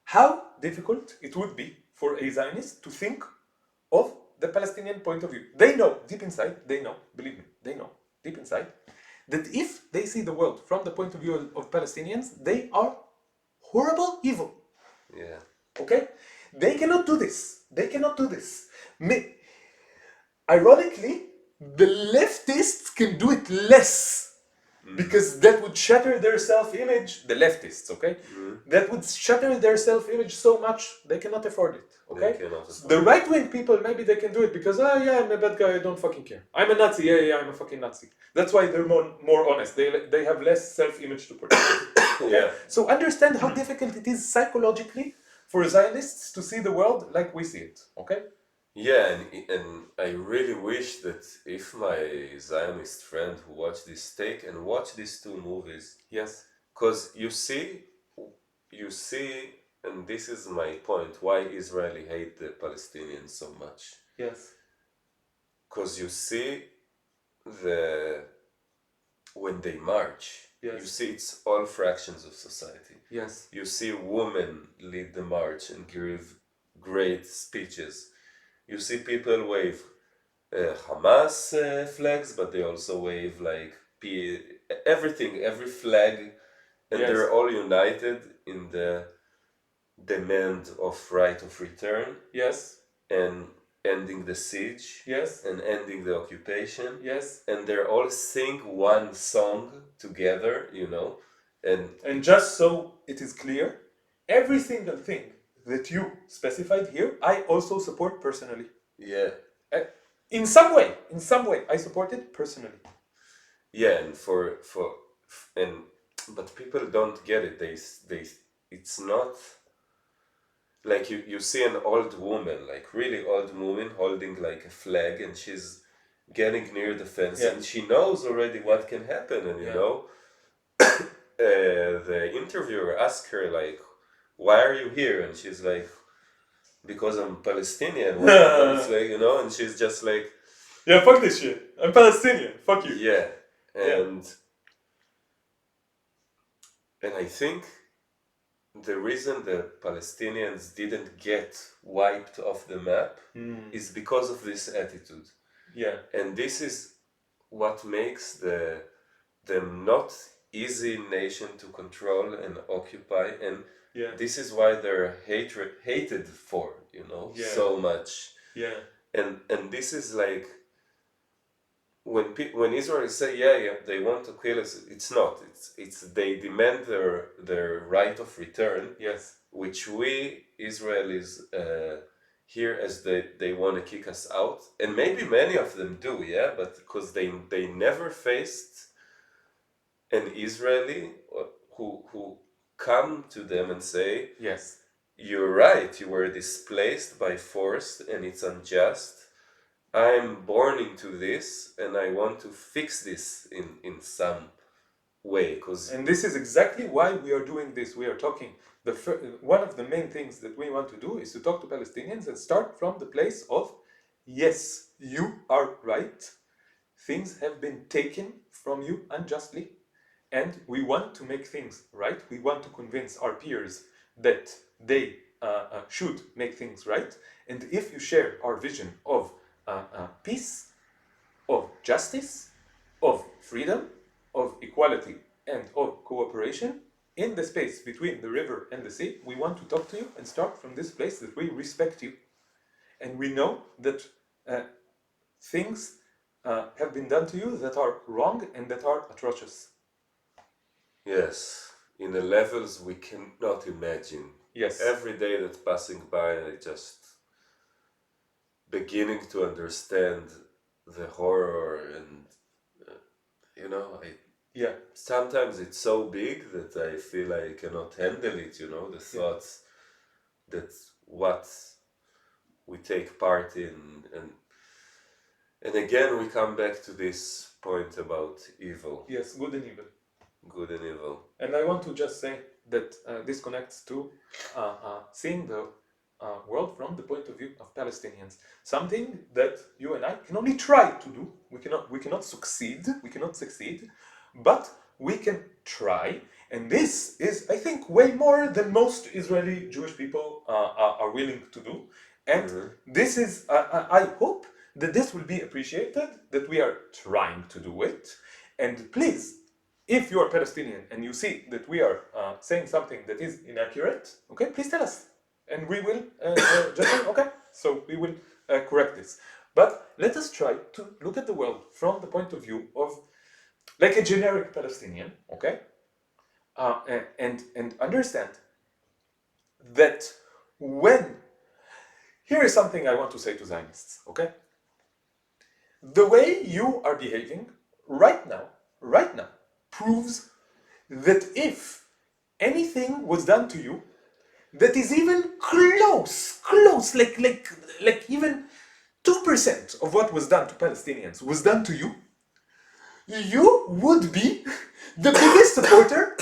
how difficult it would be for a Zionist to think of the Palestinian point of view. They know, deep inside, they know, believe me, they know, deep inside, that if they see the world from the point of view of Palestinians, they are horrible, evil. Yeah. Okay? They cannot do this. They cannot do this. Ironically, the leftists can do it less. Because that would shatter their self-image, the leftists, okay? That would shatter their self-image so much, they cannot afford it, okay? The right-wing people, maybe they can do it because, oh yeah, I'm a bad guy, I don't fucking care. I'm a Nazi, yeah, I'm a fucking Nazi. That's why they're more honest. They have less self-image to protect. Okay? Yeah. So understand how difficult it is psychologically for Zionists to see the world like we see it, okay? Yeah, and I really wish that if my Zionist friend who watched this take and watch these two movies. Yes. Because you see, and this is my point, why Israeli hate the Palestinians so much. Yes. Because you see when they march, yes. You see it's all fractions of society. Yes. You see women lead the march and give great speeches. You see people wave Hamas flags, but they also wave like everything, every flag, and yes. They're all united in the demand of right of return. Yes. And ending the siege. Yes. And ending the occupation. Yes. And they're all sing one song together, And just so it is clear, every single thing that you specified here, I also support personally. Yeah. In some way, I support it personally. Yeah, and but people don't get it. It's not like you see an old woman, like really old woman, holding like a flag, and she's getting near the fence, and she knows already what can happen, and the interviewer asks her like, "Why are you here?" And she's like, "Because I'm Palestinian." It's like, and she's just like, "Yeah, fuck this shit. I'm Palestinian. Fuck you." Yeah, and I think the reason the Palestinians didn't get wiped off the map is because of this attitude. Yeah. And this is what makes them not easy nation to control and occupy, and this is why they're hated for, so much. Yeah. And this is like when Israel say yeah they want to kill us, it's not. It's they demand their right of return. Yes. Which we Israelis hear as they want to kick us out, and maybe many of them do, but because they never faced an Israeli who come to them and say, yes, you're right, you were displaced by force and it's unjust. I'm born into this and I want to fix this in some way. And this is exactly why we are doing this. We are talking, one of the main things that we want to do is to talk to Palestinians and start from the place of, yes, you are right, things have been taken from you unjustly, and we want to make things right. We want to convince our peers that they should make things right. And if you share our vision of peace, of justice, of freedom, of equality, and of cooperation in the space between the river and the sea, we want to talk to you and start from this place that we respect you. And we know that things have been done to you that are wrong and that are atrocious. Yes, in the levels we cannot imagine. Yes. Every day that's passing by, I just beginning to understand the horror, and sometimes it's so big that I feel I cannot handle it. The thoughts that what we take part in, and again we come back to this point about evil. Yes, good and evil. Good and evil. And I want to just say that this connects to seeing the world from the point of view of Palestinians. Something that you and I can only try to do. We cannot succeed. But we can try. And this is, I think, way more than most Israeli Jewish people are willing to do. And this is, I hope that this will be appreciated, that we are trying to do it. And please, if you are Palestinian and you see that we are saying something that is inaccurate, okay, please tell us. And we will just say, okay, so we will correct this. But let us try to look at the world from the point of view of like a generic Palestinian, okay? And understand that when, here is something I want to say to Zionists, okay? The way you are behaving right now, proves that if anything was done to you that is even close, like even 2% of what was done to Palestinians was done to you, you would be the biggest supporter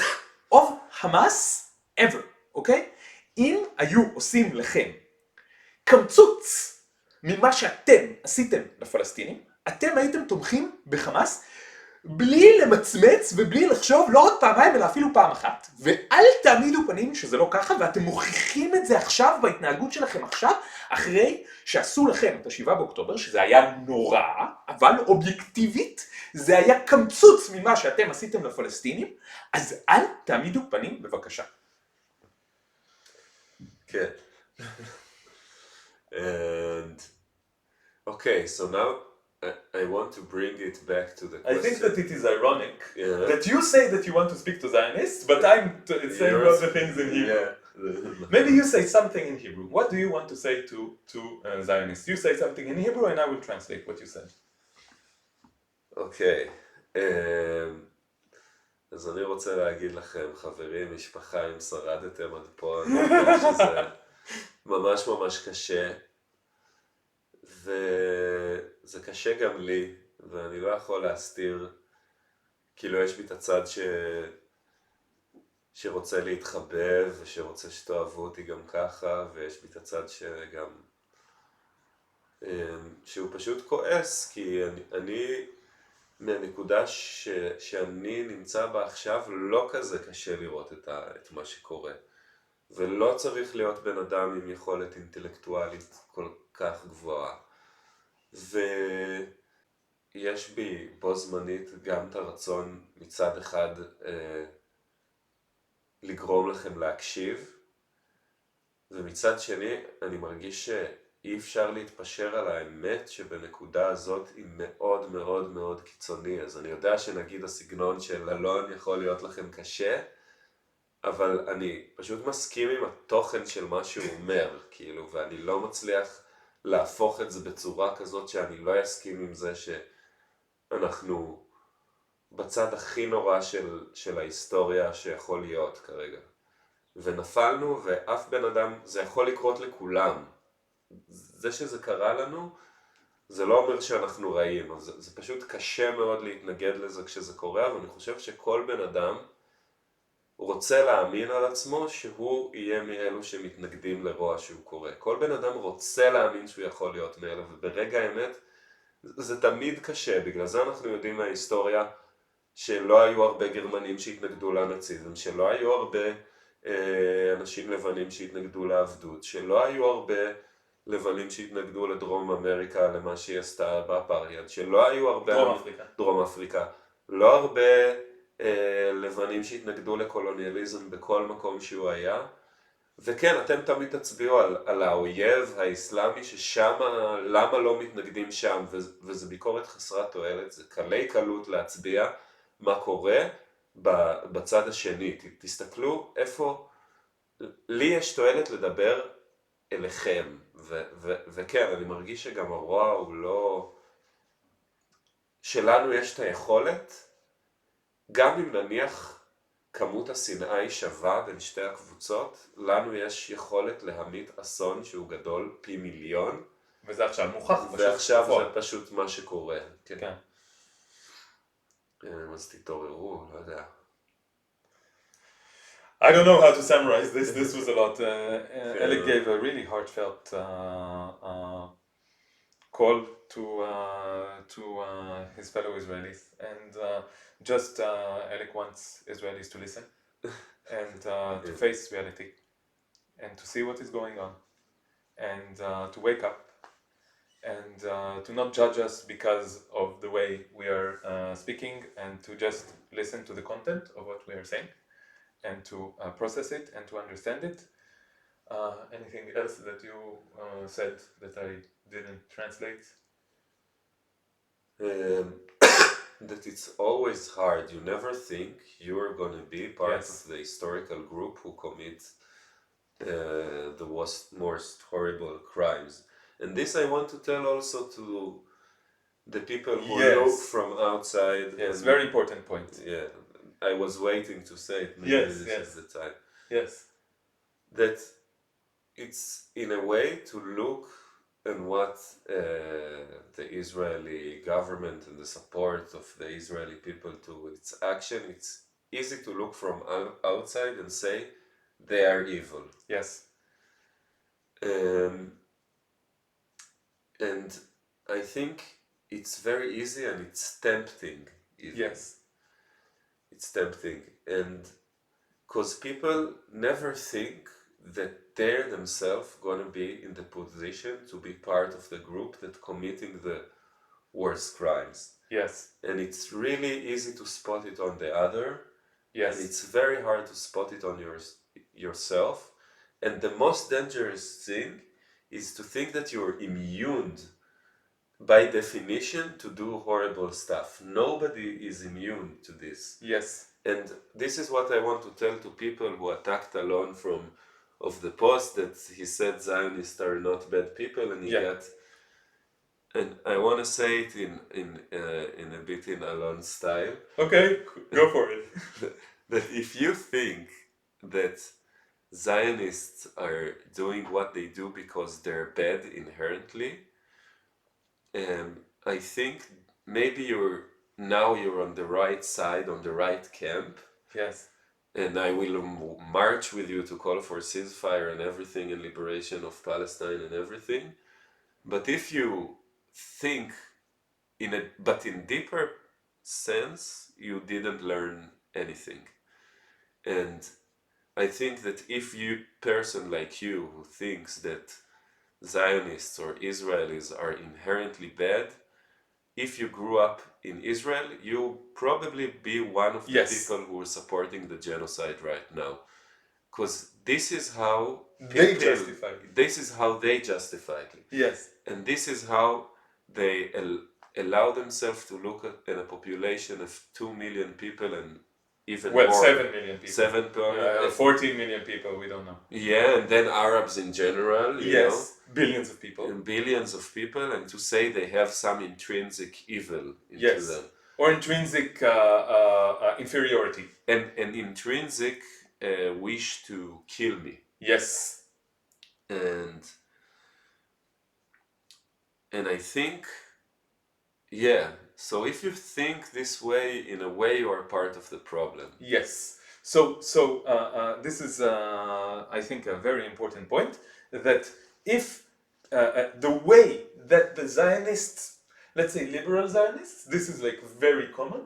of Hamas ever, okay? אם היו עושים לכם קמצוץ ממה שאתם עשיתם לפלסטינים, אתם הייתם תומכים בחמאס בלי למצמץ ובלי לחשוב לא עוד פעמיים אלא אפילו פעם אחת, ואל תעמידו פנים שזה לא ככה, ואתם מוכיחים את זה עכשיו בהתנהגות שלכם עכשיו, אחרי שעשו לכם את ה7 באוקטובר, שזה היה נורא, אבל אובייקטיבית זה היה קמצוץ ממה שאתם עשיתם לפלסטינים, אז אל תעמידו פנים בבקשה. כן. And okay, so now I want to bring it back to the question. I think that it is ironic that you say that you want to speak to Zionists, but I'm saying other things in Hebrew. Maybe you say something in Hebrew. What do you want to say to Zionists? You say something in Hebrew and I will translate what you said. Okay. אז אני רוצה להגיד לכם, חברים, משפחה, אם שרדתם עד פה, אני יודע שזה ממש ממש קשה. וזה קשה גם לי, ואני לא יכול להסתיר, כאילו יש בי את הצד שרוצה להתחבב, ושרוצה שתאהבו אותי גם ככה, ויש בי את הצד שגם, שהוא פשוט כועס, כי אני מהנקודה שאני נמצא בה עכשיו, לא כזה קשה לראות את מה שקורה. ולא צריך להיות בן אדם עם יכולת אינטלקטואלית כל כך גבוהה. ויש בי בו זמנית גם את הרצון מצד אחד לגרום לכם להקשיב, ומצד שני אני מרגיש שאי אפשר להתפשר על האמת שבנקודה הזאת היא מאוד מאוד מאוד קיצוני. אז אני יודע שנגיד הסגנון של אלון יכול להיות לכם קשה, אבל אני פשוט מסכים עם התוכן של מה שהוא אומר, כאילו, ואני לא מצליח להפוך את זה בצורה כזאת שאני לא אסכים עם זה שאנחנו בצד הכי נורא של ההיסטוריה שיכול להיות כרגע. ונפלנו, ואף בן אדם, זה יכול לקרות לכולם. זה שזה קרה לנו, זה לא אומר שאנחנו רעים, זה פשוט קשה מאוד להתנגד לזה כשזה קורה, אבל אני חושב שכל בן אדם רוצה להאמין על עצמו שהוא יהיה מאלו שמתנגדים לרוע שהוא קורה. כל בן אדם רוצה להאמין שהוא יכול להיות מאלו, וברגע האמת זה תמיד קשה. בגלל זה אנחנו יודעים מההיסטוריה שלא היו הרבה גרמנים שהתנגדו לנאציזם, שלא היו הרבה אנשים לבנים שהתנגדו לעבדות, שלא היו הרבה לבנים שהתנגדו לדרום אמריקה למה שהיא עשתה באפרטהייד, שלא היו הרבה דרום אפריקה, לא הרבה לבנים שהתנגדו לקולוניאליזם בכל מקום שהוא היה. וכן, אתם תמיד תצביעו על האויב האסלאמי ששם, למה לא מתנגדים שם, וזה ביקורת חסרת תועלת. זה קלי קלות להצביע מה קורה בצד השני. תסתכלו איפה, לי יש תועלת לדבר אליכם, וכן, אני מרגיש שגם הרוע הוא לא, שלנו יש את היכולת, גם אם נניח כמות השנאה היא שווה בין שתי הקבוצות, לנו יש יכולת להמיט אסון שהוא גדול פי מיליון. וזה עכשיו מוכח. ועכשיו זה פשוט מה שקורה. כן. אז תתעוררו, לא יודע. I don't know how to summarize this. This was a lot. Elik gave a really heartfelt call to his fellow Israelis, and just Elik wants Israelis to listen and to face reality and to see what is going on and to wake up and to not judge us because of the way we are speaking, and to just listen to the content of what we are saying and to process it and to understand it. Anything else that you said that I didn't translate? That it's always hard. You never think you're going to be part Yes. of the historical group who commit the most horrible crimes. And this I want to tell also to the people who Yes. look from outside. Yes, and, very important point. Yeah, I was waiting to say it. Maybe Yes, this yes. is the time. Yes. That it's in a way to look and what the Israeli government and the support of the Israeli people to its action. It's easy to look from outside and say they are evil. Yes. And I think it's very easy and it's tempting. Even. Yes. It's tempting. And because people never think that they're themselves going to be in the position to be part of the group that committing the worst crimes. Yes. And it's really easy to spot it on the other. Yes. And it's very hard to spot it on yourself. And the most dangerous thing is to think that you're immune by definition to do horrible stuff. Nobody is immune to this. Yes. And this is what I want to tell to people who attacked Alon of the post, that he said Zionists are not bad people, and he got. And I want to say it in a bit in Alon's style. Okay, go for it. That if you think that Zionists are doing what they do because they're bad inherently, I think maybe you're on the right side, on the right camp. Yes. And I will march with you to call for ceasefire and everything and liberation of Palestine and everything. But if you think in deeper sense, you didn't learn anything. And I think that if you, person like you, who thinks that Zionists or Israelis are inherently bad, if you grew up in Israel, you'll probably be one of the people who are supporting the genocide right now. Because this is how they justify it. This is how they justify it. Yes. And this is how they allow themselves to look at a population of 2 million people and even more. 7 million people. 7 million. 14 million people, we don't know. Yeah, and then Arabs in general. Yes, billions of people. And billions of people, and to say they have some intrinsic evil into them. Or intrinsic inferiority. And an intrinsic wish to kill me. Yes. And I think, so if you think this way, in a way you are part of the problem. Yes. So this is, I think, a very important point, that if the way that the Zionists, let's say liberal Zionists, this is like very common,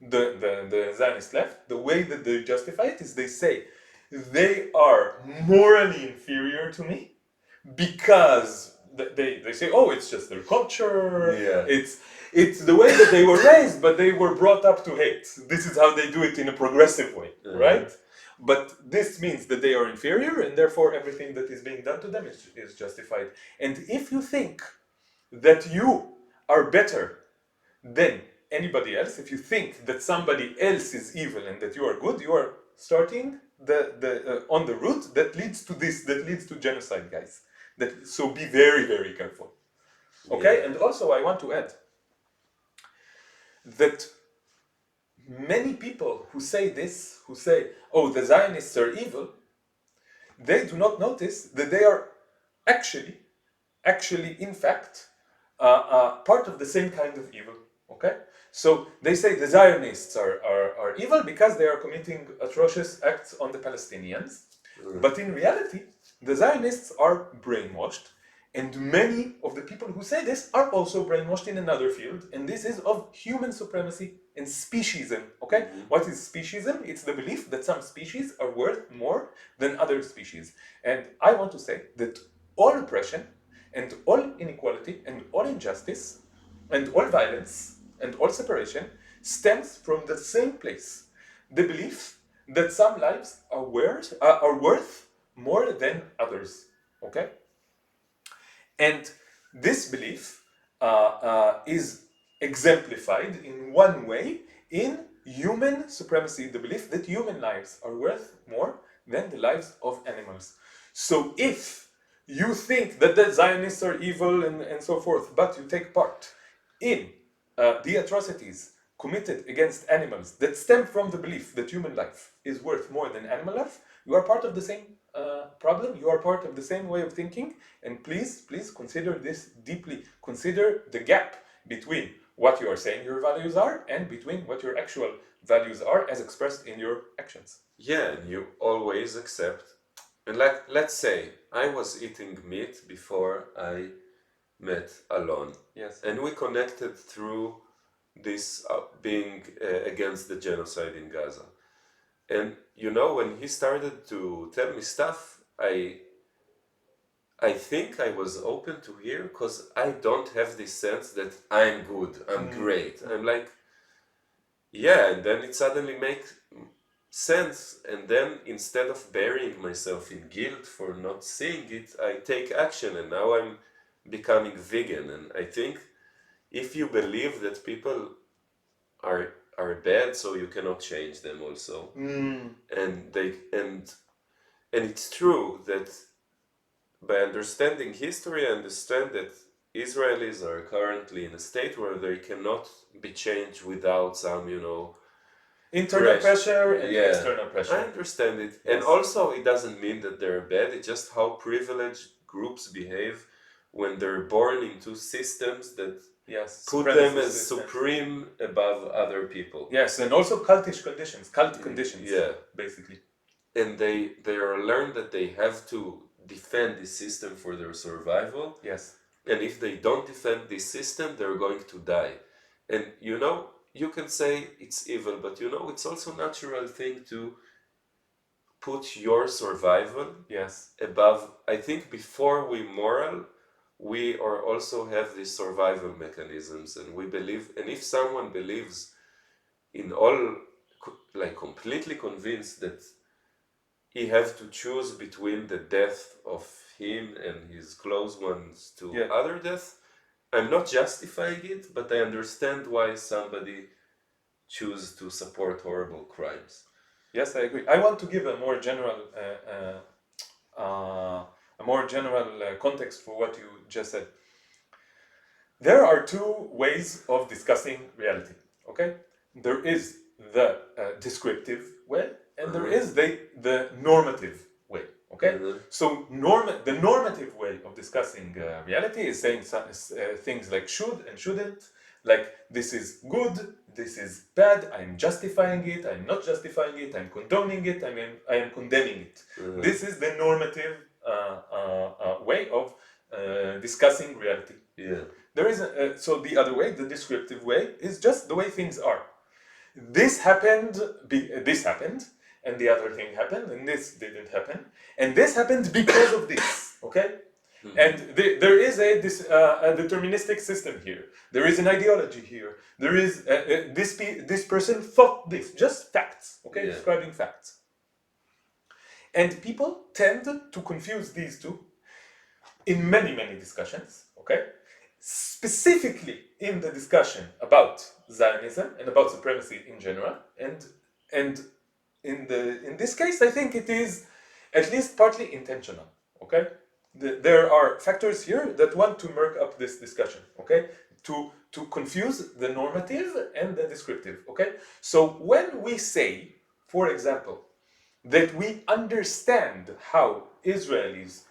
the Zionist left, the way that they justify it is they say they are morally inferior to me because they say, oh, it's just their culture, it's the way that they were raised, but they were brought up to hate. This is how they do it in a progressive way, right? But this means that they are inferior, and therefore everything that is being done to them is justified. And if you think that you are better than anybody else, if you think that somebody else is evil and that you are good, you are starting on the route that leads to this, that leads to genocide, guys. So be very, very careful. Okay, and also I want to add that many people who say this, who say, oh, the Zionists are evil, they do not notice that they are actually, in fact, part of the same kind of evil. Okay? So they say the Zionists are evil because they are committing atrocious acts on the Palestinians. But in reality, the Zionists are brainwashed, and many of the people who say this are also brainwashed in another field, and this is of human supremacy and speciesism. Okay? What is speciesism? It's the belief that some species are worth more than other species. And I want to say that all oppression and all inequality and all injustice and all violence and all separation stems from the same place, the belief that some lives are worth more than others. Okay? And this belief is exemplified in one way in human supremacy, the belief that human lives are worth more than the lives of animals. So if you think that the Zionists are evil and so forth, but you take part in the atrocities committed against animals that stem from the belief that human life is worth more than animal life, you are part of the same problem, you are part of the same way of thinking, and please consider this deeply. Consider the gap between what you are saying your values are and between what your actual values are as expressed in your actions. Yeah, and you always accept. And like, let's say I was eating meat before I met Alon. Yes. And we connected through this being against the genocide in Gaza. And you know, when he started to tell me stuff, I think I was open to hear, because I don't have this sense that I'm good, I'm great. I'm like, yeah, and then it suddenly makes sense, and then instead of burying myself in guilt for not seeing it, I take action, and now I'm becoming vegan. And I think if you believe that people are bad, so you cannot change them also, and it's true that by understanding history, I understand that Israelis are currently in a state where they cannot be changed without some, internal pressure and yeah, external pressure. I understand it. Yes. And also, it doesn't mean that they're bad, it's just how privileged groups behave when they're born into systems that put them as supreme above other people. Yes, and also cultish conditions, cult conditions. Yeah. Basically. And they are learned that they have to defend this system for their survival. Yes. And if they don't defend this system, they're going to die. And you can say it's evil, but it's also a natural thing to put your survival above. I think before we moral, we are also have these survival mechanisms, and we believe, and if someone believes in all, like completely convinced that he has to choose between the death of him and his close ones to other death, I'm not justifying it, but I understand why somebody choose to support horrible crimes. Yes, I agree. I want to give a more general context for what you just said. There are two ways of discussing reality. Okay, there is the descriptive way, and there is the normative way. Okay, so the normative way of discussing reality is saying things like should and shouldn't, like this is good, this is bad, I'm justifying it, I'm not justifying it, I'm condoning it, I am condemning it. This is the normative way of discussing reality. Yeah. There is so the other way, the descriptive way, is just the way things are. This happened, and the other thing happened, and this didn't happen, and this happened because of this. Okay. And there is a deterministic system here. There is an ideology here. There is this person thought this. Just facts, okay, describing facts. And people tend to confuse these two in many discussions, okay? Specifically in the discussion about Zionism and about supremacy in general, and in this case, I think it is at least partly intentional, okay? There are factors here that want to murk up this discussion, okay? To confuse the normative and the descriptive, okay? So when we say, for example, that we understand how Israelis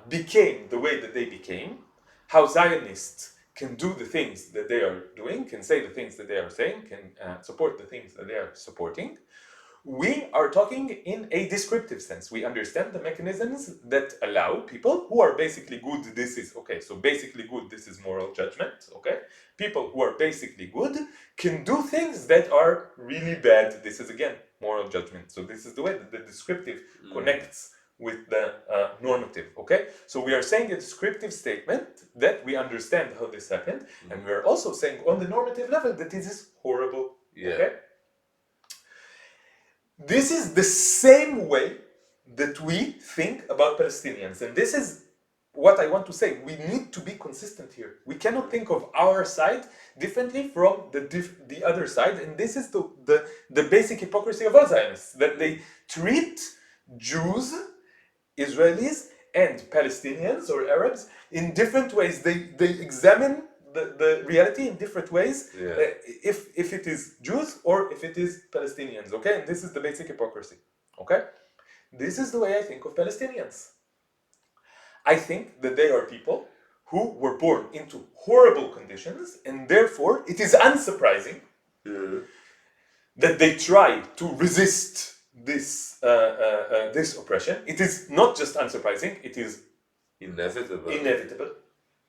became the way that they became, how Zionists can do the things that they are doing, can say the things that they are saying, can support the things that they are supporting, we are talking in a descriptive sense. We understand the mechanisms that allow people who are basically good, this is okay, so basically good, this is moral judgment, okay? People who are basically good can do things that are really bad, this is again moral judgment. So this is the way that the descriptive connects with the normative, okay? So we are saying a descriptive statement that we understand how this happened, and we're also saying on the normative level that this is horrible, okay? This is the same way that we think about Palestinians, and this is what I want to say. We need to be consistent here. We cannot think of our side differently from the other side, and this is the basic hypocrisy of all Zionists, that they treat Jews, Israelis, and Palestinians or Arabs in different ways. They examine the reality in different ways, if it is Jews or if it is Palestinians, okay? And this is the basic hypocrisy, okay? This is the way I think of Palestinians. I think that they are people who were born into horrible conditions, and therefore it is unsurprising that they try to resist this this oppression. It is not just unsurprising; it is inevitable. Inevitable,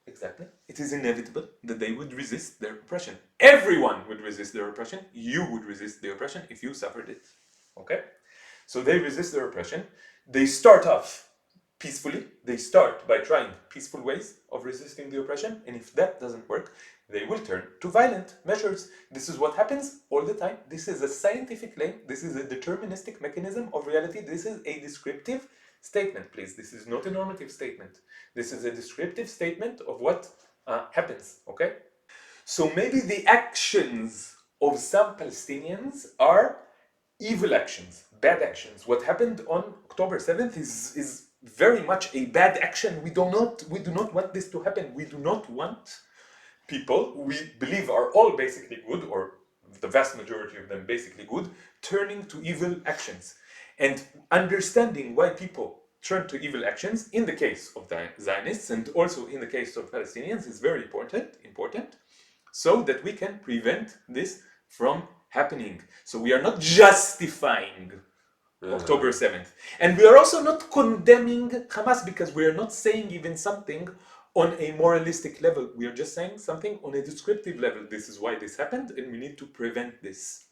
exactly. It is inevitable that they would resist their oppression. Everyone would resist their oppression. You would resist the oppression if you suffered it. Okay, so they resist their oppression. They start off peacefully. They start by trying peaceful ways of resisting the oppression, and if that doesn't work, they will turn to violent measures. This is what happens all the time. This is a scientific claim. This is a deterministic mechanism of reality. This is a descriptive statement, please. This is not a normative statement. This is a descriptive statement of what happens, okay? So maybe the actions of some Palestinians are evil actions, bad actions. What happened on October 7th is very much a bad action. We do not want this to happen. We do not want people who we believe are all basically good, or the vast majority of them basically good, turning to evil actions. And understanding why people turn to evil actions in the case of the Zionists and also in the case of Palestinians is very important, so that we can prevent this from happening. So we are not justifying October 7th. And we are also not condemning Hamas, because we are not saying even something on a moralistic level. We are just saying something on a descriptive level. This is why this happened, and we need to prevent this.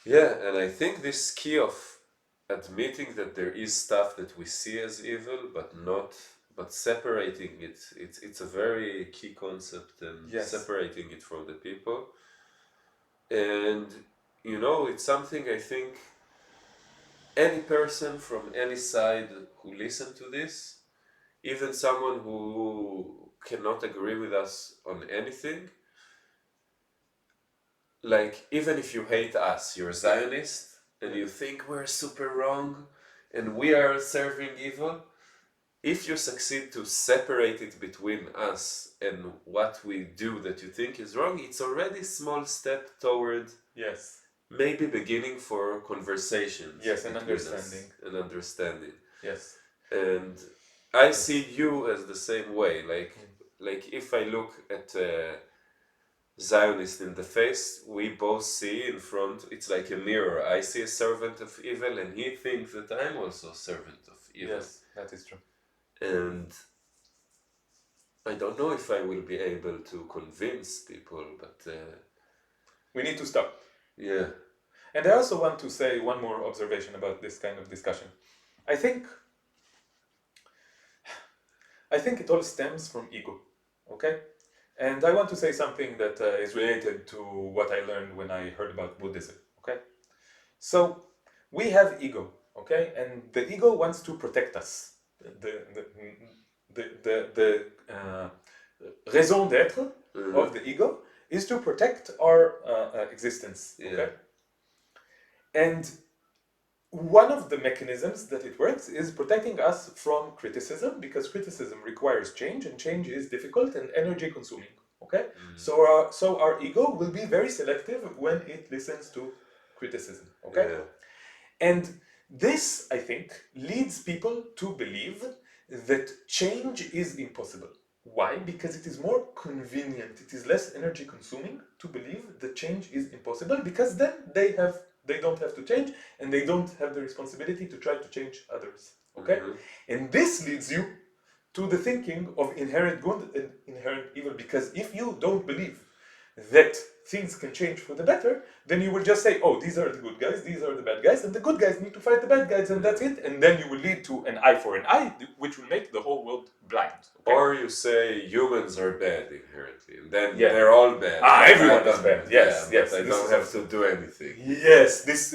Yeah, and I think this key of admitting that there is stuff that we see as evil, but separating it, it's a very key concept, and separating it from the people. And it's something I think any person from any side who listen to this, even someone who cannot agree with us on anything, like, even if you hate us, you're a Zionist, and you think we're super wrong and we are serving evil, if you succeed to separate it between us and what we do that you think is wrong, it's already a small step toward maybe beginning for conversations. Yes, and understanding. And understanding. Yes. And I see you as the same way. Like if I look at Zionist in the face, we both see in front, it's like a mirror. I see a servant of evil, and he thinks that I'm also a servant of evil. Yes, that is true. And I don't know if I will be able to convince people, but we need to stop. Yeah. And I also want to say one more observation about this kind of discussion. I think it all stems from ego, okay? And I want to say something that is related to what I learned when I heard about Buddhism, okay? So we have ego, okay? And the ego wants to protect us. The raison d'être of the ego is to protect our existence, okay? And one of the mechanisms that it works is protecting us from criticism, because criticism requires change, and change is difficult and energy consuming, okay? So our ego will be very selective when it listens to criticism, okay? And this, I think, leads people to believe that change is impossible. Why? Because it is more convenient, it is less energy consuming to believe that change is impossible, because then they don't have to change, and they don't have the responsibility to try to change others, okay? And this leads you to the thinking of inherent good and inherent evil, because if you don't believe that things can change for the better, then you will just say, oh, these are the good guys, these are the bad guys, and the good guys need to fight the bad guys, and that's it. And then you will lead to an eye for an eye, which will make the whole world blind. Okay? Or you say humans are bad inherently, and then they're all bad. Everyone is bad. Yes, yes. I don't have to do anything. Yes, this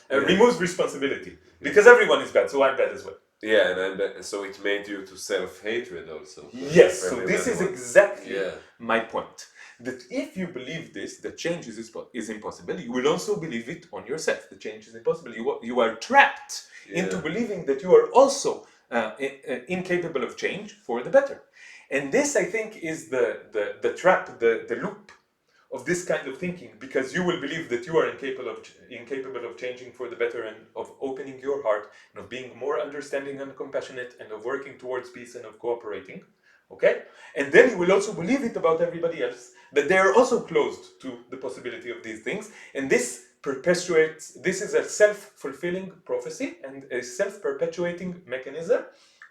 removes responsibility because everyone is bad, so I'm bad as well. Yeah, and I'm bad, so it made you to self-hatred also. Yes, so this is exactly my point. That if you believe this, that change is impossible, you will also believe it on yourself. The change is impossible. You are trapped into believing that you are also incapable of change for the better. And this, I think, is the trap, the loop of this kind of thinking, because you will believe that you are incapable of changing for the better, and of opening your heart, and of being more understanding and compassionate, and of working towards peace, and of cooperating. Okay? And then you will also believe it about everybody else, that they are also closed to the possibility of these things, and this perpetuates, this is a self-fulfilling prophecy and a self-perpetuating mechanism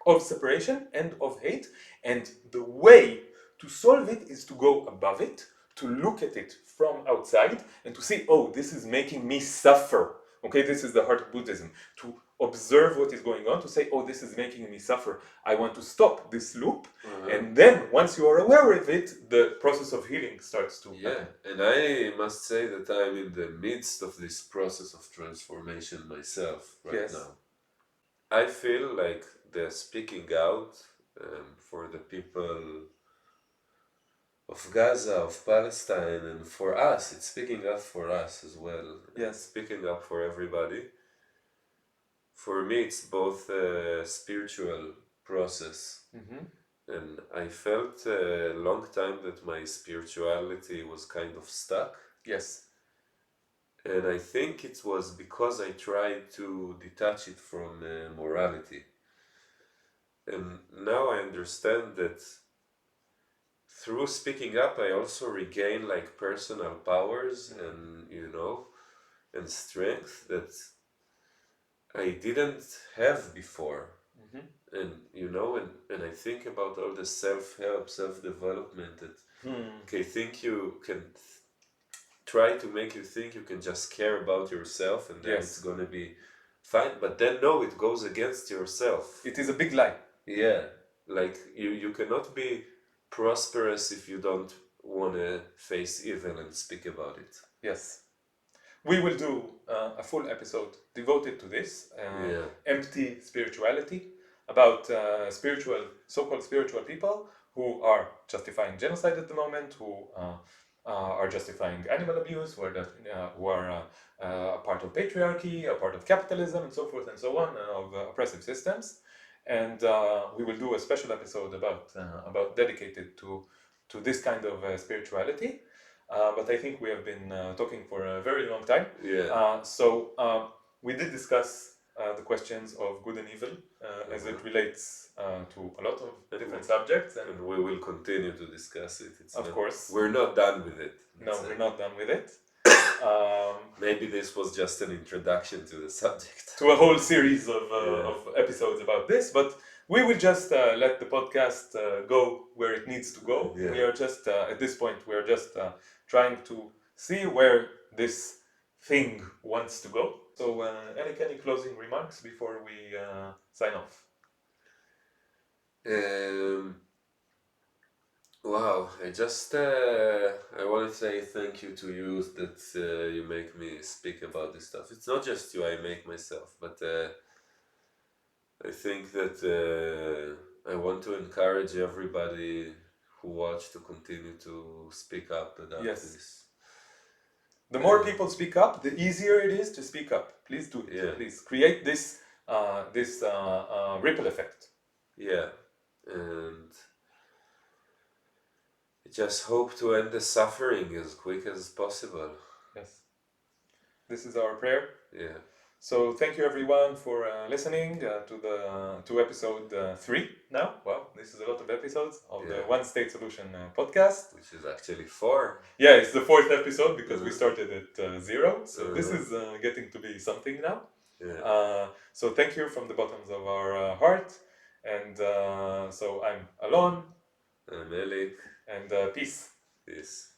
of separation and of hate, and the way to solve it is to go above it, to look at it from outside, and to see, oh, this is making me suffer. Okay, this is the heart of Buddhism. To observe what is going on, to say, oh, this is making me suffer. I want to stop this loop. And then, once you are aware of it, the process of healing starts to happen. And I must say that I'm in the midst of this process of transformation myself right now. I feel like the speaking out for the people of Gaza, of Palestine, and for us, it's speaking up for us as well. Yes. Speaking up for everybody. For me, it's both a spiritual process. And I felt a long time that my spirituality was kind of stuck. Yes. And I think it was because I tried to detach it from morality. And now I understand that through speaking up, I also regain like personal powers and, and strength that I didn't have before. And, and I think about all the self-help, self-development that think you can try to make you think you can just care about yourself and then it's going to be fine. But then, no, it goes against yourself. It is a big lie. Yeah. Like, you cannot be prosperous if you don't want to face evil and speak about it. Yes. We will do a full episode devoted to this, empty spirituality, about so-called spiritual people who are justifying genocide at the moment, who are justifying animal abuse, who are a part of patriarchy, a part of capitalism, and so forth and so on, of oppressive systems. And we will do a special episode about dedicated to this kind of spirituality. But I think we have been talking for a very long time. So we did discuss the questions of good and evil as it relates to a lot of different subjects. And we will continue to discuss it. Of course. We're not done with it. No, we're not done with it. Maybe this was just an introduction to the subject. To a whole series of episodes about this, but we will just let the podcast go where it needs to go. We are just, at this point, we're just trying to see where this thing wants to go. So, Elik, any closing remarks before we sign off? Wow, I want to say thank you to you that you make me speak about this stuff. It's not just you, I make myself, but I think that I want to encourage everybody who watch to continue to speak up about this. The more people speak up, the easier it is to speak up. Please do it. Please create this ripple effect. Yeah, and I just hope to end the suffering as quick as possible. Yes. This is our prayer. Yeah. So thank you everyone for listening to episode 3 now. Wow, this is a lot of episodes of the One State Solution podcast. Which is actually 4. Yeah, it's the 4th episode because we started at 0. So this is getting to be something now. Yeah. So thank you from the bottoms of our heart. And so I'm Alon. I'm Elik. And peace. Peace.